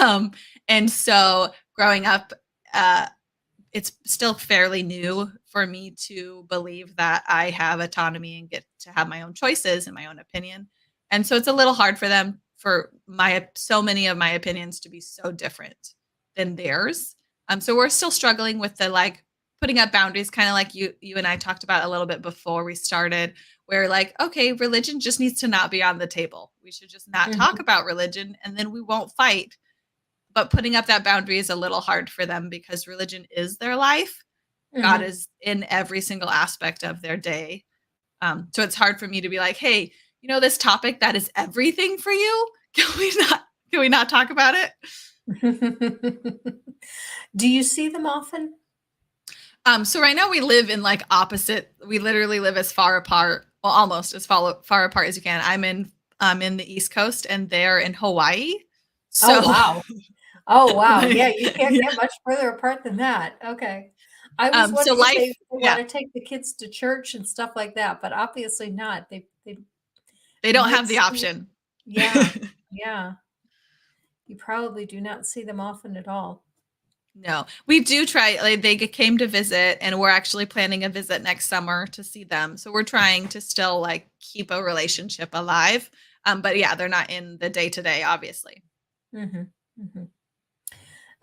Speaker 2: um, and so growing up, uh, it's still fairly new for me to believe that I have autonomy and get to have my own choices and my own opinion. And so it's a little hard for them, for so many of my opinions to be so different than theirs. So we're still struggling with the, like, putting up boundaries, kind of like you and I talked about a little bit before we started, where, like, okay, religion just needs to not be on the table. We should just not talk
Speaker 1: Mhm.
Speaker 2: about religion, and then we won't fight. But putting up that boundary is a little hard for them because religion is their life. God
Speaker 1: Mhm.
Speaker 2: is in every single aspect of their day. So it's hard for me to be like, hey, this topic that is everything for you, can we not talk about it?
Speaker 1: Do you see them often?
Speaker 2: So right now we live in, like, opposite. We literally live as far apart, well, almost as far apart as you can. I'm in the East Coast and they're in Hawaii.
Speaker 1: Oh,
Speaker 2: So
Speaker 1: wow. Oh, wow.
Speaker 2: like,
Speaker 1: Yeah, you can't
Speaker 2: yeah.
Speaker 1: get much further apart than that. Okay. I was
Speaker 2: So
Speaker 1: wondering if
Speaker 2: life,
Speaker 1: they
Speaker 2: yeah,
Speaker 1: wanna take the kids to church and stuff like that, but obviously not. They
Speaker 2: they don't
Speaker 1: might
Speaker 2: have the
Speaker 1: see.
Speaker 2: option.
Speaker 1: Yeah, yeah. You probably do not see them often at all.
Speaker 2: No, we do try. Like, they came to visit, and we're actually planning a visit next summer to see them. So we're trying to still, like, keep a relationship alive. But yeah, they're not in the day to day, obviously.
Speaker 1: Mhm, mhm.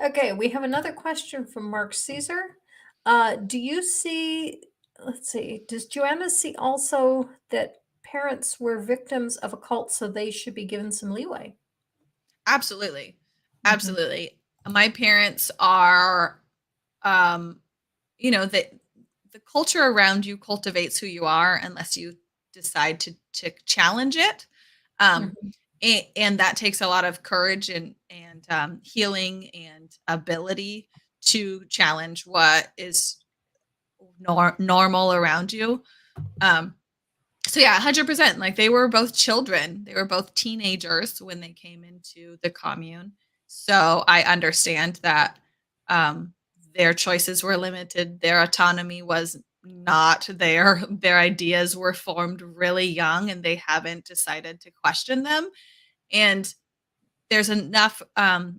Speaker 1: Okay, we have another question from Mark Caesar. Do you see, let's see, does Joanna see also that parents were victims of a cult, so they should be given some leeway?
Speaker 2: Absolutely,
Speaker 1: Mhm,
Speaker 2: absolutely. My parents are, um, the culture around you cultivates who you are unless you decide to challenge it. Um,
Speaker 1: mhm,
Speaker 2: and that takes a lot of courage and healing and ability to challenge what is normal around you. Um, so yeah, 100%. Like, they were both children. They were both teenagers when they came into the commune. So I understand that um, their choices were limited. Their autonomy was not there. Their ideas were formed really young, and they haven't decided to question them. And there's enough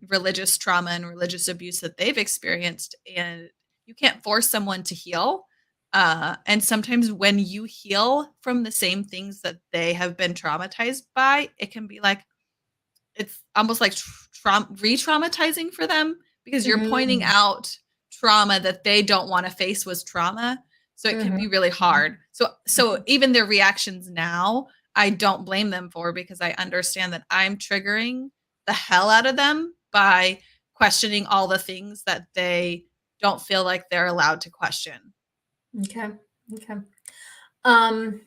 Speaker 2: religious trauma and religious abuse that they've experienced, and you can't force someone to heal. And sometimes when you heal from the same things that they have been traumatized by, it can be like, it's almost like re-traumatizing for them, because you're pointing
Speaker 1: mm,
Speaker 2: out trauma that they don't want to face was trauma. So it can
Speaker 1: mhm,
Speaker 2: be really
Speaker 1: mhm,
Speaker 2: hard. So
Speaker 1: mhm.
Speaker 2: even their reactions now, I don't blame them for, because I understand that I'm triggering the hell out of them by questioning all the things that they don't feel like they're allowed to question.
Speaker 1: Okay, okay. Um,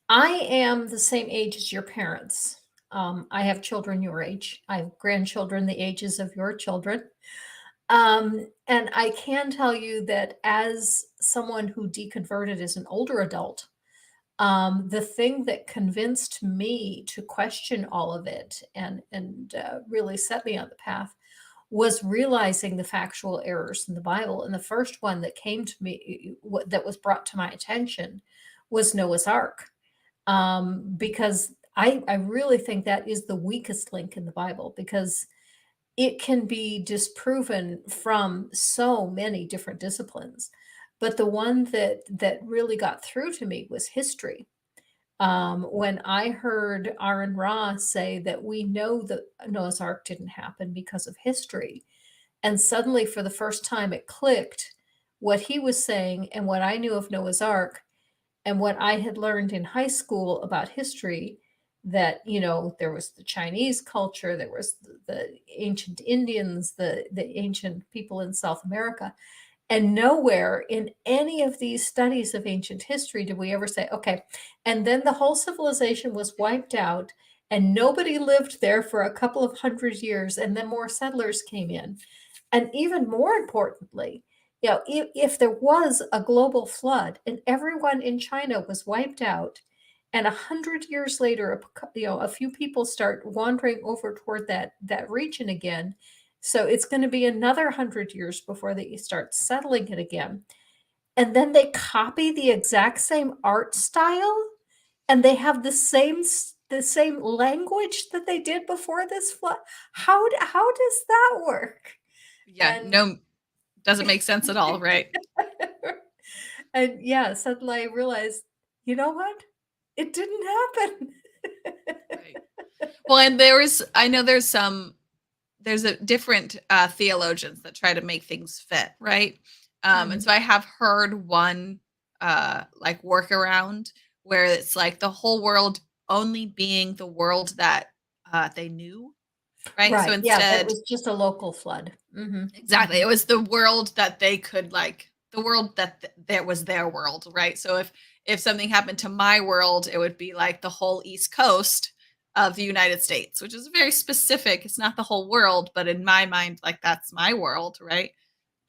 Speaker 1: I am the same age as your parents. I have children your age. I have grandchildren the ages of your children. And I can tell you that as someone who deconverted as an older adult, the thing that convinced me to question all of it and really set me on the path was realizing the factual errors in the Bible. And the first one that came to me, that was brought to my attention, was Noah's Ark, because I really think that is the weakest link in the Bible because it can be disproven from so many different disciplines. But the one that really got through to me was history. When I heard Aaron Ra say that we know that Noah's Ark didn't happen because of history, and suddenly for the first time it clicked what he was saying and what I knew of Noah's Ark and what I had learned in high school about history, that, you know, there was the Chinese culture, there was the ancient Indians, the ancient people in South America. And nowhere in any of these studies of ancient history did we ever say, okay, and then the whole civilization was wiped out and nobody lived there for a couple of hundred years, and then more settlers came in. And even more importantly, you know, if there was a global flood and everyone in China was wiped out, and 100 years later, you know, a few people start wandering over toward that region again, so it's going to be another 100 years before they start settling it again. And then they copy the exact same art style, and they have the same language that they did before this flood. How does that work?
Speaker 2: Yeah,
Speaker 1: And
Speaker 2: no, doesn't make sense at all, right?
Speaker 1: and yeah, suddenly I realized, you know what? It didn't happen.
Speaker 2: Right. Well, and I know there's a different theologians that try to make things fit, right? And
Speaker 1: Mm,
Speaker 2: so I have heard one like workaround where it's like the whole world only being the world that they knew, right? So
Speaker 1: right. Yeah, that
Speaker 2: instead,
Speaker 1: was just a local flood.
Speaker 2: exactly, it was the world that they could like the world that that was their world, right? So if something happened to my world, it would be like the whole East Coast of the United States, which is very specific. It's not the whole world, but in my mind, like that's my world, right?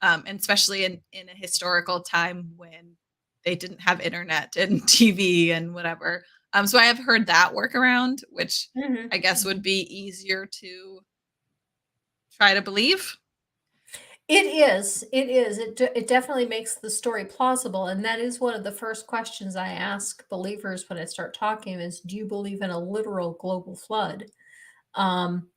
Speaker 2: And especially in a historical time when they didn't have internet and TV and whatever. So I have heard that workaround, which
Speaker 1: Mhm,
Speaker 2: I guess would
Speaker 1: mhm.
Speaker 2: be easier to try to believe.
Speaker 1: It is. It is. It definitely makes the story plausible, and that is one of the first questions I ask believers when I start talking is, do you believe in a literal global flood? Um,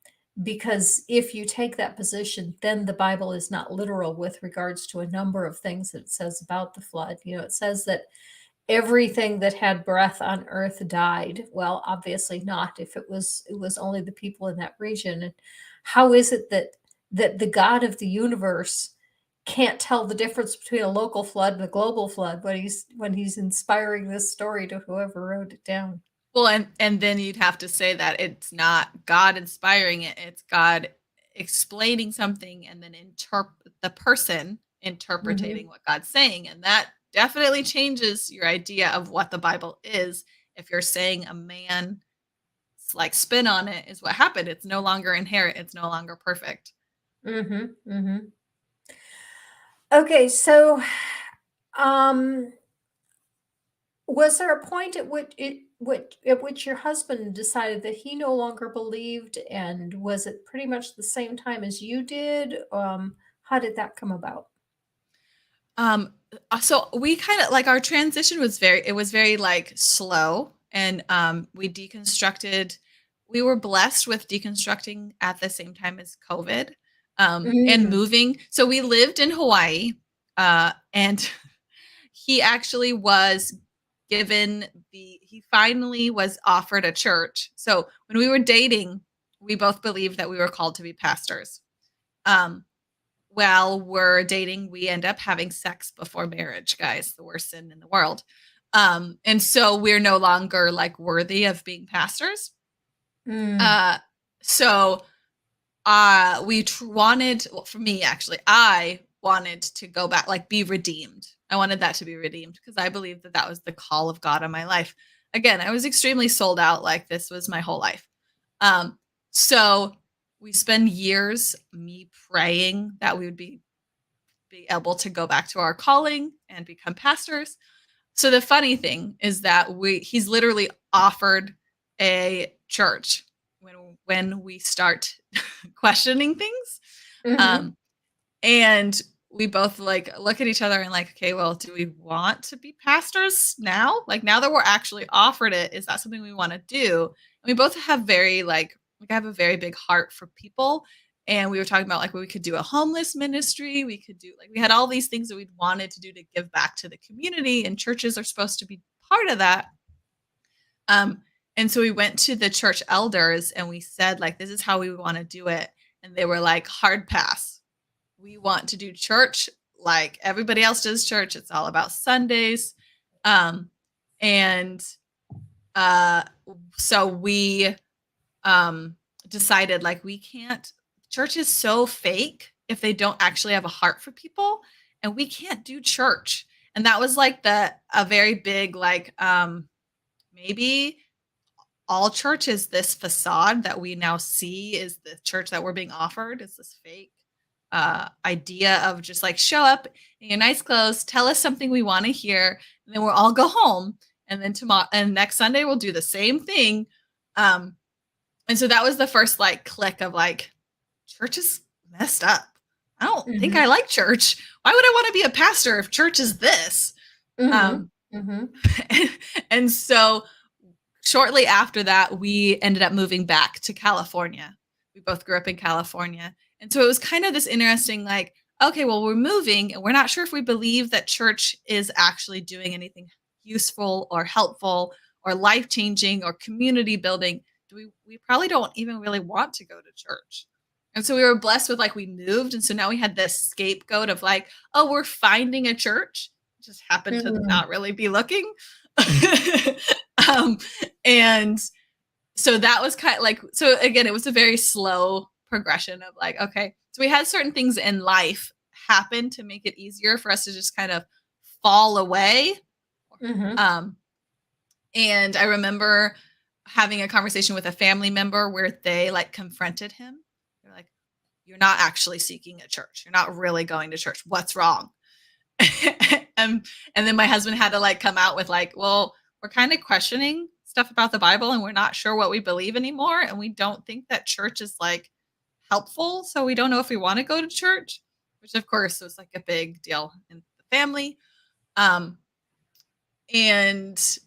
Speaker 1: because if you take that position, then the Bible is not literal with regards to a number of things that it says about the flood. You know, it says that everything that had breath on earth died. Well, obviously not if it was only the people in that region. And how is it that the God of the universe can't tell the difference between a local flood and a global flood when he's inspiring this story to whoever wrote it down?
Speaker 2: Well, and then you'd have to say that it's not God inspiring it, it's God explaining something and then the person
Speaker 1: Mhm.
Speaker 2: interpreting what God's saying, and that definitely changes your idea of what the Bible is. If you're saying a man's like spin on it is what happened, it's no longer inherent, it's no longer perfect.
Speaker 1: Mhm. Mhm. Okay, so um was there a point at which your husband decided that he no longer believed, and was it pretty much the same time as you did? How did that come about?
Speaker 2: Um, so we kind of like our transition was very like slow and we deconstructed we were blessed with deconstructing at the same time as COVID and
Speaker 1: Mm,
Speaker 2: moving. So we lived in Hawaii and he actually was he finally was offered a church. So when we were dating, we both believed that we were called to be pastors. Um, while we're dating, we end up having sex before marriage, guys, the worst sin in the world. And so we're no longer like worthy of being pastors.
Speaker 1: mm,
Speaker 2: Uh, so wanted, well, for me, actually, I wanted to go back, like be redeemed. I wanted that to be redeemed because I believed that that was the call of God on my life. Again, I was extremely sold out, like this was my whole life. Um, so we spend years me praying that we would be able to go back to our calling and become pastors. So the funny thing is that he's literally offered a church when we start questioning things.
Speaker 1: mhm,
Speaker 2: Um, and we both like look at each other and like, okay, well, do we want to be pastors now? Like now that we're actually offered it, is that something we want to do? And we both have very like I have a very big heart for people. And we were talking about like we could do a homeless ministry. We could do like we had all these things that we'd wanted to do to give back to the community, and churches are supposed to be part of that. Um, and so we went to the church elders and we said, like, this is how we want to do it. And they were like, hard pass. We want to do church like everybody else does church. It's all about Sundays. Um, and Uh, so we decided like we can't. Church is so fake if they don't actually have a heart for people, and we can't do church. And that was like a very big like maybe all church is this facade that we now see is the church that we're being offered. Is this fake idea of just like show up in your nice clothes, tell us something we want to hear, and then we'll all go home. And then tomorrow and next Sunday we'll do the same thing. Um, and so that was the first like click of like, church is messed up. I don't think I
Speaker 1: Mhm.
Speaker 2: like church. Why would I want to be a pastor if church is this?
Speaker 1: Mhm.
Speaker 2: Um,
Speaker 1: Mhm.
Speaker 2: and so shortly after that, we ended up moving back to California. We both grew up in California. And so it was kind of this interesting, like, okay, well, we're moving and we're not sure if we believe that church is actually doing anything useful or helpful or life changing or community building. We probably don't even really want to go to church. And so we were blessed with like we moved. And so now we had this scapegoat of like, oh, we're finding a church. Just happened to
Speaker 1: Mm.
Speaker 2: not really be looking. um, and so that was kind of like, so again, it was a very slow progression of like, okay, so we had certain things in life happen to make it easier for us to just kind of fall away.
Speaker 1: Mhm.
Speaker 2: Um, and I remember having a conversation with a family member where they like confronted him. They're like, you're not actually seeking a church. You're not really going to church. What's wrong? and, and then my husband had to like come out with like, well, we're kind of questioning stuff about the Bible and we're not sure what we believe anymore. And we don't think that church is like helpful. So we don't know if we want to go to church, which of course was like a big deal in the family. Um, and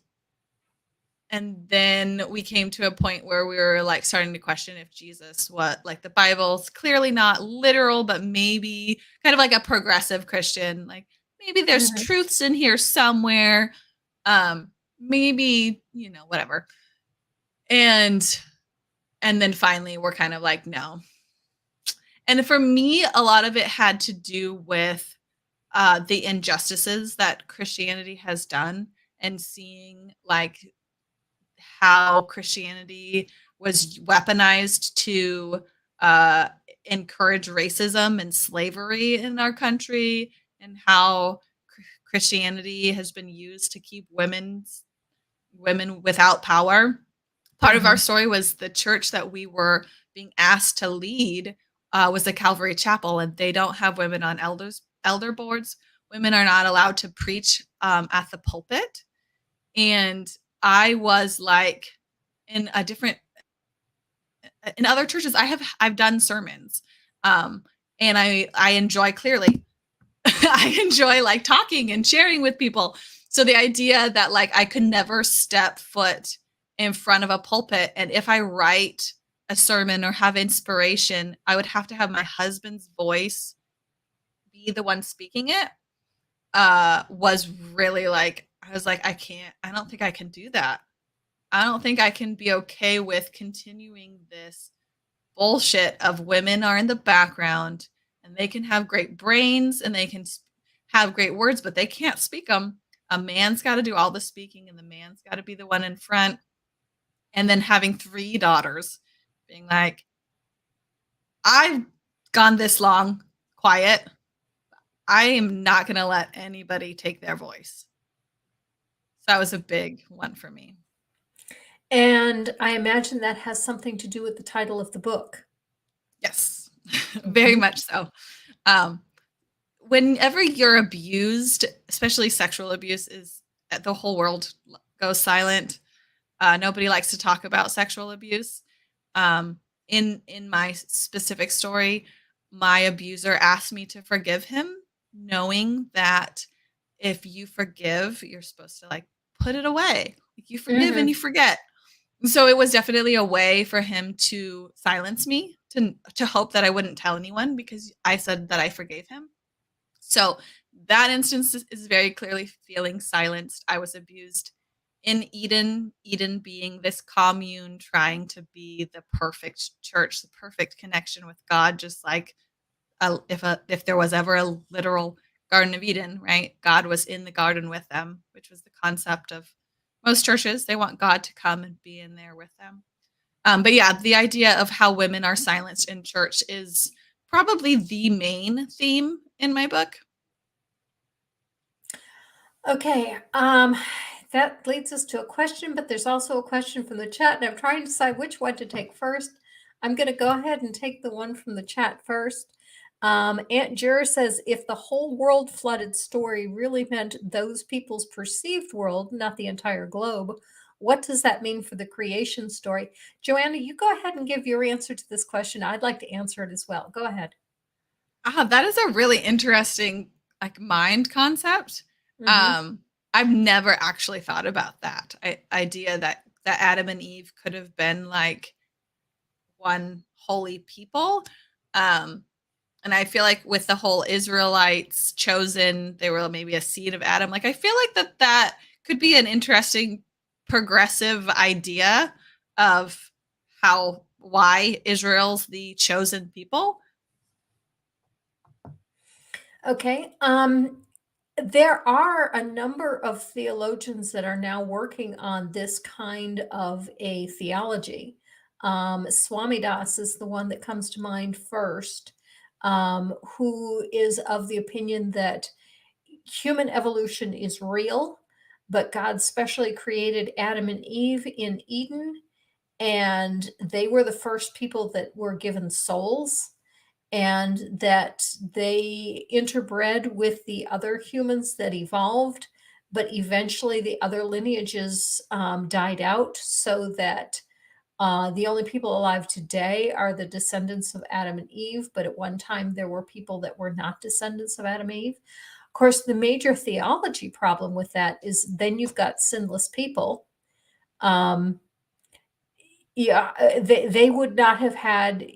Speaker 2: and then we came to a point where we were like starting to question if Jesus, what like the Bible's clearly not literal, but maybe kind of like a progressive Christian, like maybe there's
Speaker 1: Mhm.
Speaker 2: truths in here somewhere. Maybe, whatever. And and then finally we're kind of like, no. And for me, a lot of it had to do with the injustices that Christianity has done and seeing like how Christianity was weaponized to uh, encourage racism and slavery in our country, and how Christianity has been used to keep women without power. Part of our
Speaker 1: Mhm.
Speaker 2: story was the church that we were being asked to lead was the Calvary Chapel, and they don't have women on elder boards. Women are not allowed to preach at the pulpit, and I was like in a different in other churches I've done sermons. Um and I enjoy clearly I enjoy like talking and sharing with people. So the idea that like I could never step foot in front of a pulpit, and if I write a sermon or have inspiration, I would have to have my husband's voice be the one speaking it, was really like I was like I don't think I can do that. I don't think I can be okay with continuing this bullshit of women are in the background and they can have great brains and they can have great words, but they can't speak them. A man's got to do all the speaking and the man's got to be the one in front. And then having three daughters being like, I've gone this long quiet. I am not going to let anybody take their voice. So that was a big one for me.
Speaker 1: And I imagine that has something to do with the title of the book.
Speaker 2: Yes, very
Speaker 1: Mhm.
Speaker 2: much so. Um, Whenever you're abused, especially sexual abuse, is the whole world goes silent. Nobody likes to talk about sexual abuse. Um, in my specific story, my abuser asked me to forgive him, knowing that if you forgive, you're supposed to like put it away. Like you forgive and
Speaker 1: Mhm.
Speaker 2: you forget. So it was definitely a way for him to silence me, to hope that I wouldn't tell anyone because I said that I forgave him. So that instance is very clearly feeling silenced. I was abused in Eden, Eden being this commune trying to be the perfect church, the perfect connection with God, just like if there was ever a literal Garden of Eden, right? God was in the garden with them, which was the concept of most churches, they want God to come and be in there with them. But yeah, the idea of how women are silenced in church is probably the main theme in my book.
Speaker 1: Okay, that leads us to a question, but there's also a question from the chat, and I'm trying to decide which one to take first. I'm going to go ahead and take the one from the chat first. Aunt Jura says, if the whole world flooded story really meant those people's perceived world, not the entire globe, what does that mean for the creation story? Joanna, you go ahead and give your answer to this question. I'd like to answer it as well. Go ahead.
Speaker 2: That is a really interesting like mind concept.
Speaker 1: Mm-hmm.
Speaker 2: I've never actually thought about that idea that Adam and Eve could have been like one holy people. And I feel like with the whole Israelites chosen, they were maybe a seed of Adam. Like I feel like that could be an interesting progressive idea of why Israel's the chosen people.
Speaker 1: Okay. There are a number of theologians that are now working on this kind of a theology. Swamidas is the one that comes to mind first, who is of the opinion that human evolution is real, but God specially created Adam and Eve in Eden, and they were the first people that were given souls, and that they interbred with the other humans that evolved, but eventually the other lineages died out, so that the only people alive today are the descendants of Adam and Eve, but at one time there were people that were not descendants of Adam and Eve. Of course, the major theology problem with that is then you've got sinless people. Yeah, they would not have had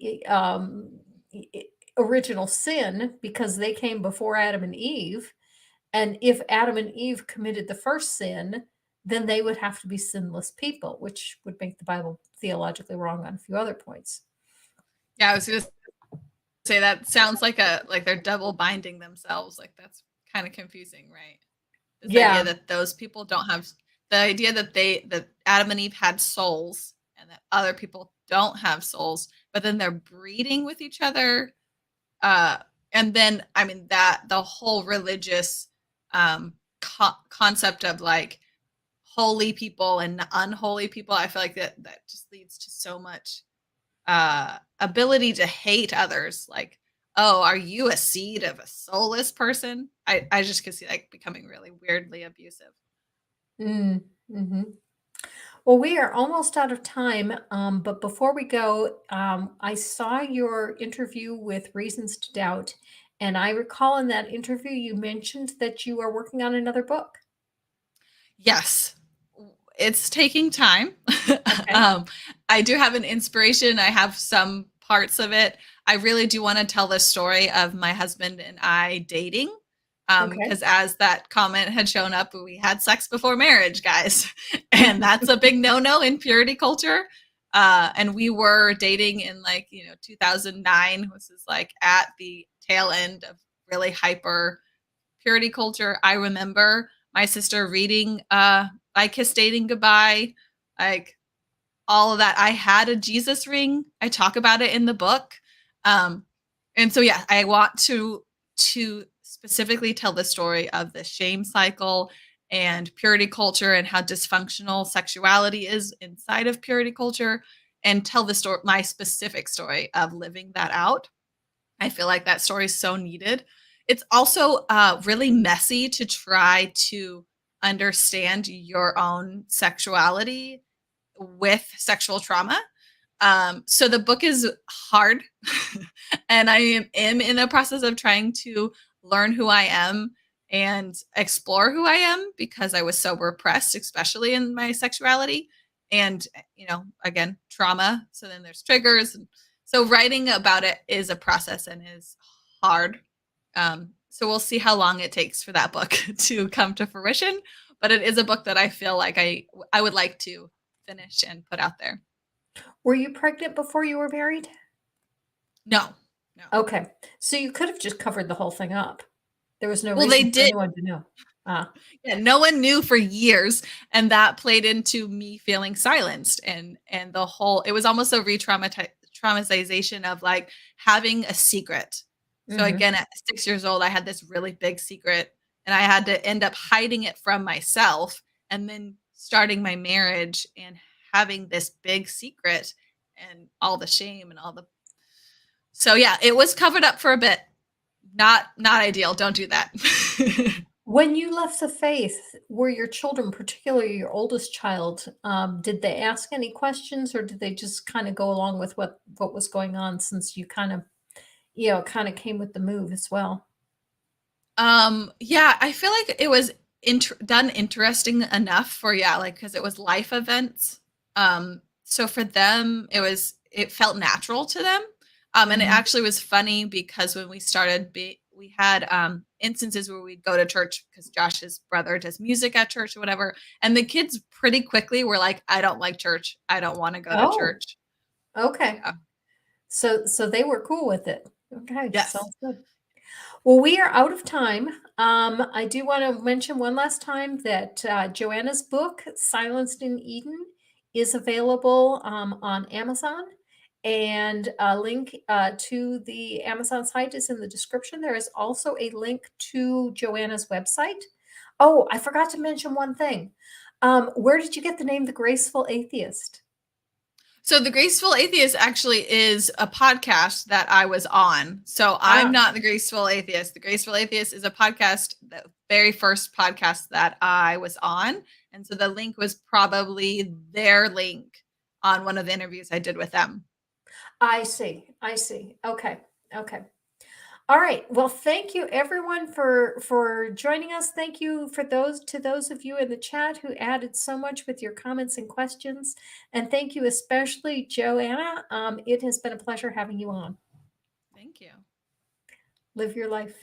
Speaker 1: original sin because they came before Adam and Eve. And if Adam and Eve committed the first sin, then they would have to be sinless people, which would make the Bible theologically wrong on a few other points.
Speaker 2: Yeah, I was going to say that sounds like they're double binding themselves. Like that's kind of confusing, right? This idea that those people don't have the idea that Adam and Eve had souls and that other people don't have souls, but then they're breeding with each other. And then, I mean, that the whole religious concept of like holy people and unholy people, I feel like that just leads to so much ability to hate others. Like, oh, are you a seed of a soulless person? I just could see like becoming really weirdly abusive.
Speaker 1: Mm-hmm. Well, we are almost out of time, but before we go, I saw your interview with Reasons to Doubt, and I recall in that interview you mentioned that you are working on another book.
Speaker 2: Yes, it's taking time.
Speaker 1: Okay.
Speaker 2: I do have an inspiration. I have some parts of it. I really do want to tell the story of my husband and I dating.
Speaker 1: Okay.
Speaker 2: Because as that comment had shown up, we had sex before marriage, guys. And that's a big no-no in purity culture. And we were dating in 2009. This is like at the tail end of really hyper purity culture. I remember my sister reading I Kissed Dating Goodbye, like all of that. I had a Jesus ring. I talk about it in the book. And so yeah, I want to specifically tell the story of the shame cycle and purity culture and how dysfunctional sexuality is inside of purity culture, and tell the story, my specific story of living that out. I feel like that story is so needed. It's also really messy to try to understand your own sexuality with sexual trauma. So the book is hard, and I am in the process of trying to learn who I am and explore who I am, because I was so repressed, especially in my sexuality. And, again, trauma. So then there's triggers. And so writing about it is a process and is hard. So we'll see how long it takes for that book to come to fruition. But it is a book that I feel like I would like to finish and put out there.
Speaker 1: Were you pregnant before you were married?
Speaker 2: No.
Speaker 1: Okay. So you could have just covered the whole thing up. There was no
Speaker 2: Well, they
Speaker 1: reason for
Speaker 2: did.
Speaker 1: anyone to know.
Speaker 2: Yeah, no one knew for years, and that played into me feeling silenced, and the whole it was almost a traumatization of like having a secret. So
Speaker 1: Mhm.
Speaker 2: again, at 6 years old, I had this really big secret, and I had to end up hiding it from myself, and then starting my marriage and having this big secret and all the shame and all the so yeah, it was covered up for a bit. Not ideal. Don't do that.
Speaker 1: When you left the faith, were your children, particularly your oldest child, did they ask any questions, or did they just kind of go along with what was going on, since you kind of, kind of came with the move as well?
Speaker 2: Yeah, I feel like it was done interesting enough for yeah, like because it was life events. So for them, it felt natural to them. And it
Speaker 1: Mhm.
Speaker 2: actually was funny because when we started, we had instances where we'd go to church because Josh's brother does music at church or whatever, and the kids pretty quickly were like, "I don't like church. I don't want to go to
Speaker 1: Oh,
Speaker 2: church."
Speaker 1: okay.
Speaker 2: Yeah.
Speaker 1: So they were cool with it. Okay,
Speaker 2: Yes.
Speaker 1: sounds good. Well, we are out of time. I do want to mention one last time that Joanna's book, Silenced in Eden, is available on Amazon. And a link to the Amazon site is in the description. There is also a link to Joanna's website. Oh, I forgot to mention one thing. Where did you get the name The Graceful Atheist?
Speaker 2: So the Graceful Atheist actually is a podcast that I was on. So I'm
Speaker 1: Ah,
Speaker 2: not the Graceful Atheist. The Graceful Atheist is a podcast, the very first podcast that I was on. And so the link was probably their link on one of the interviews I did with them.
Speaker 1: I see. I see. Okay. Okay. All right. Well, thank you everyone for joining us. Thank you for those of you in the chat who added so much with your comments and questions. And thank you especially, Joanna. It has been a pleasure having you on.
Speaker 2: Thank you.
Speaker 1: Live your life.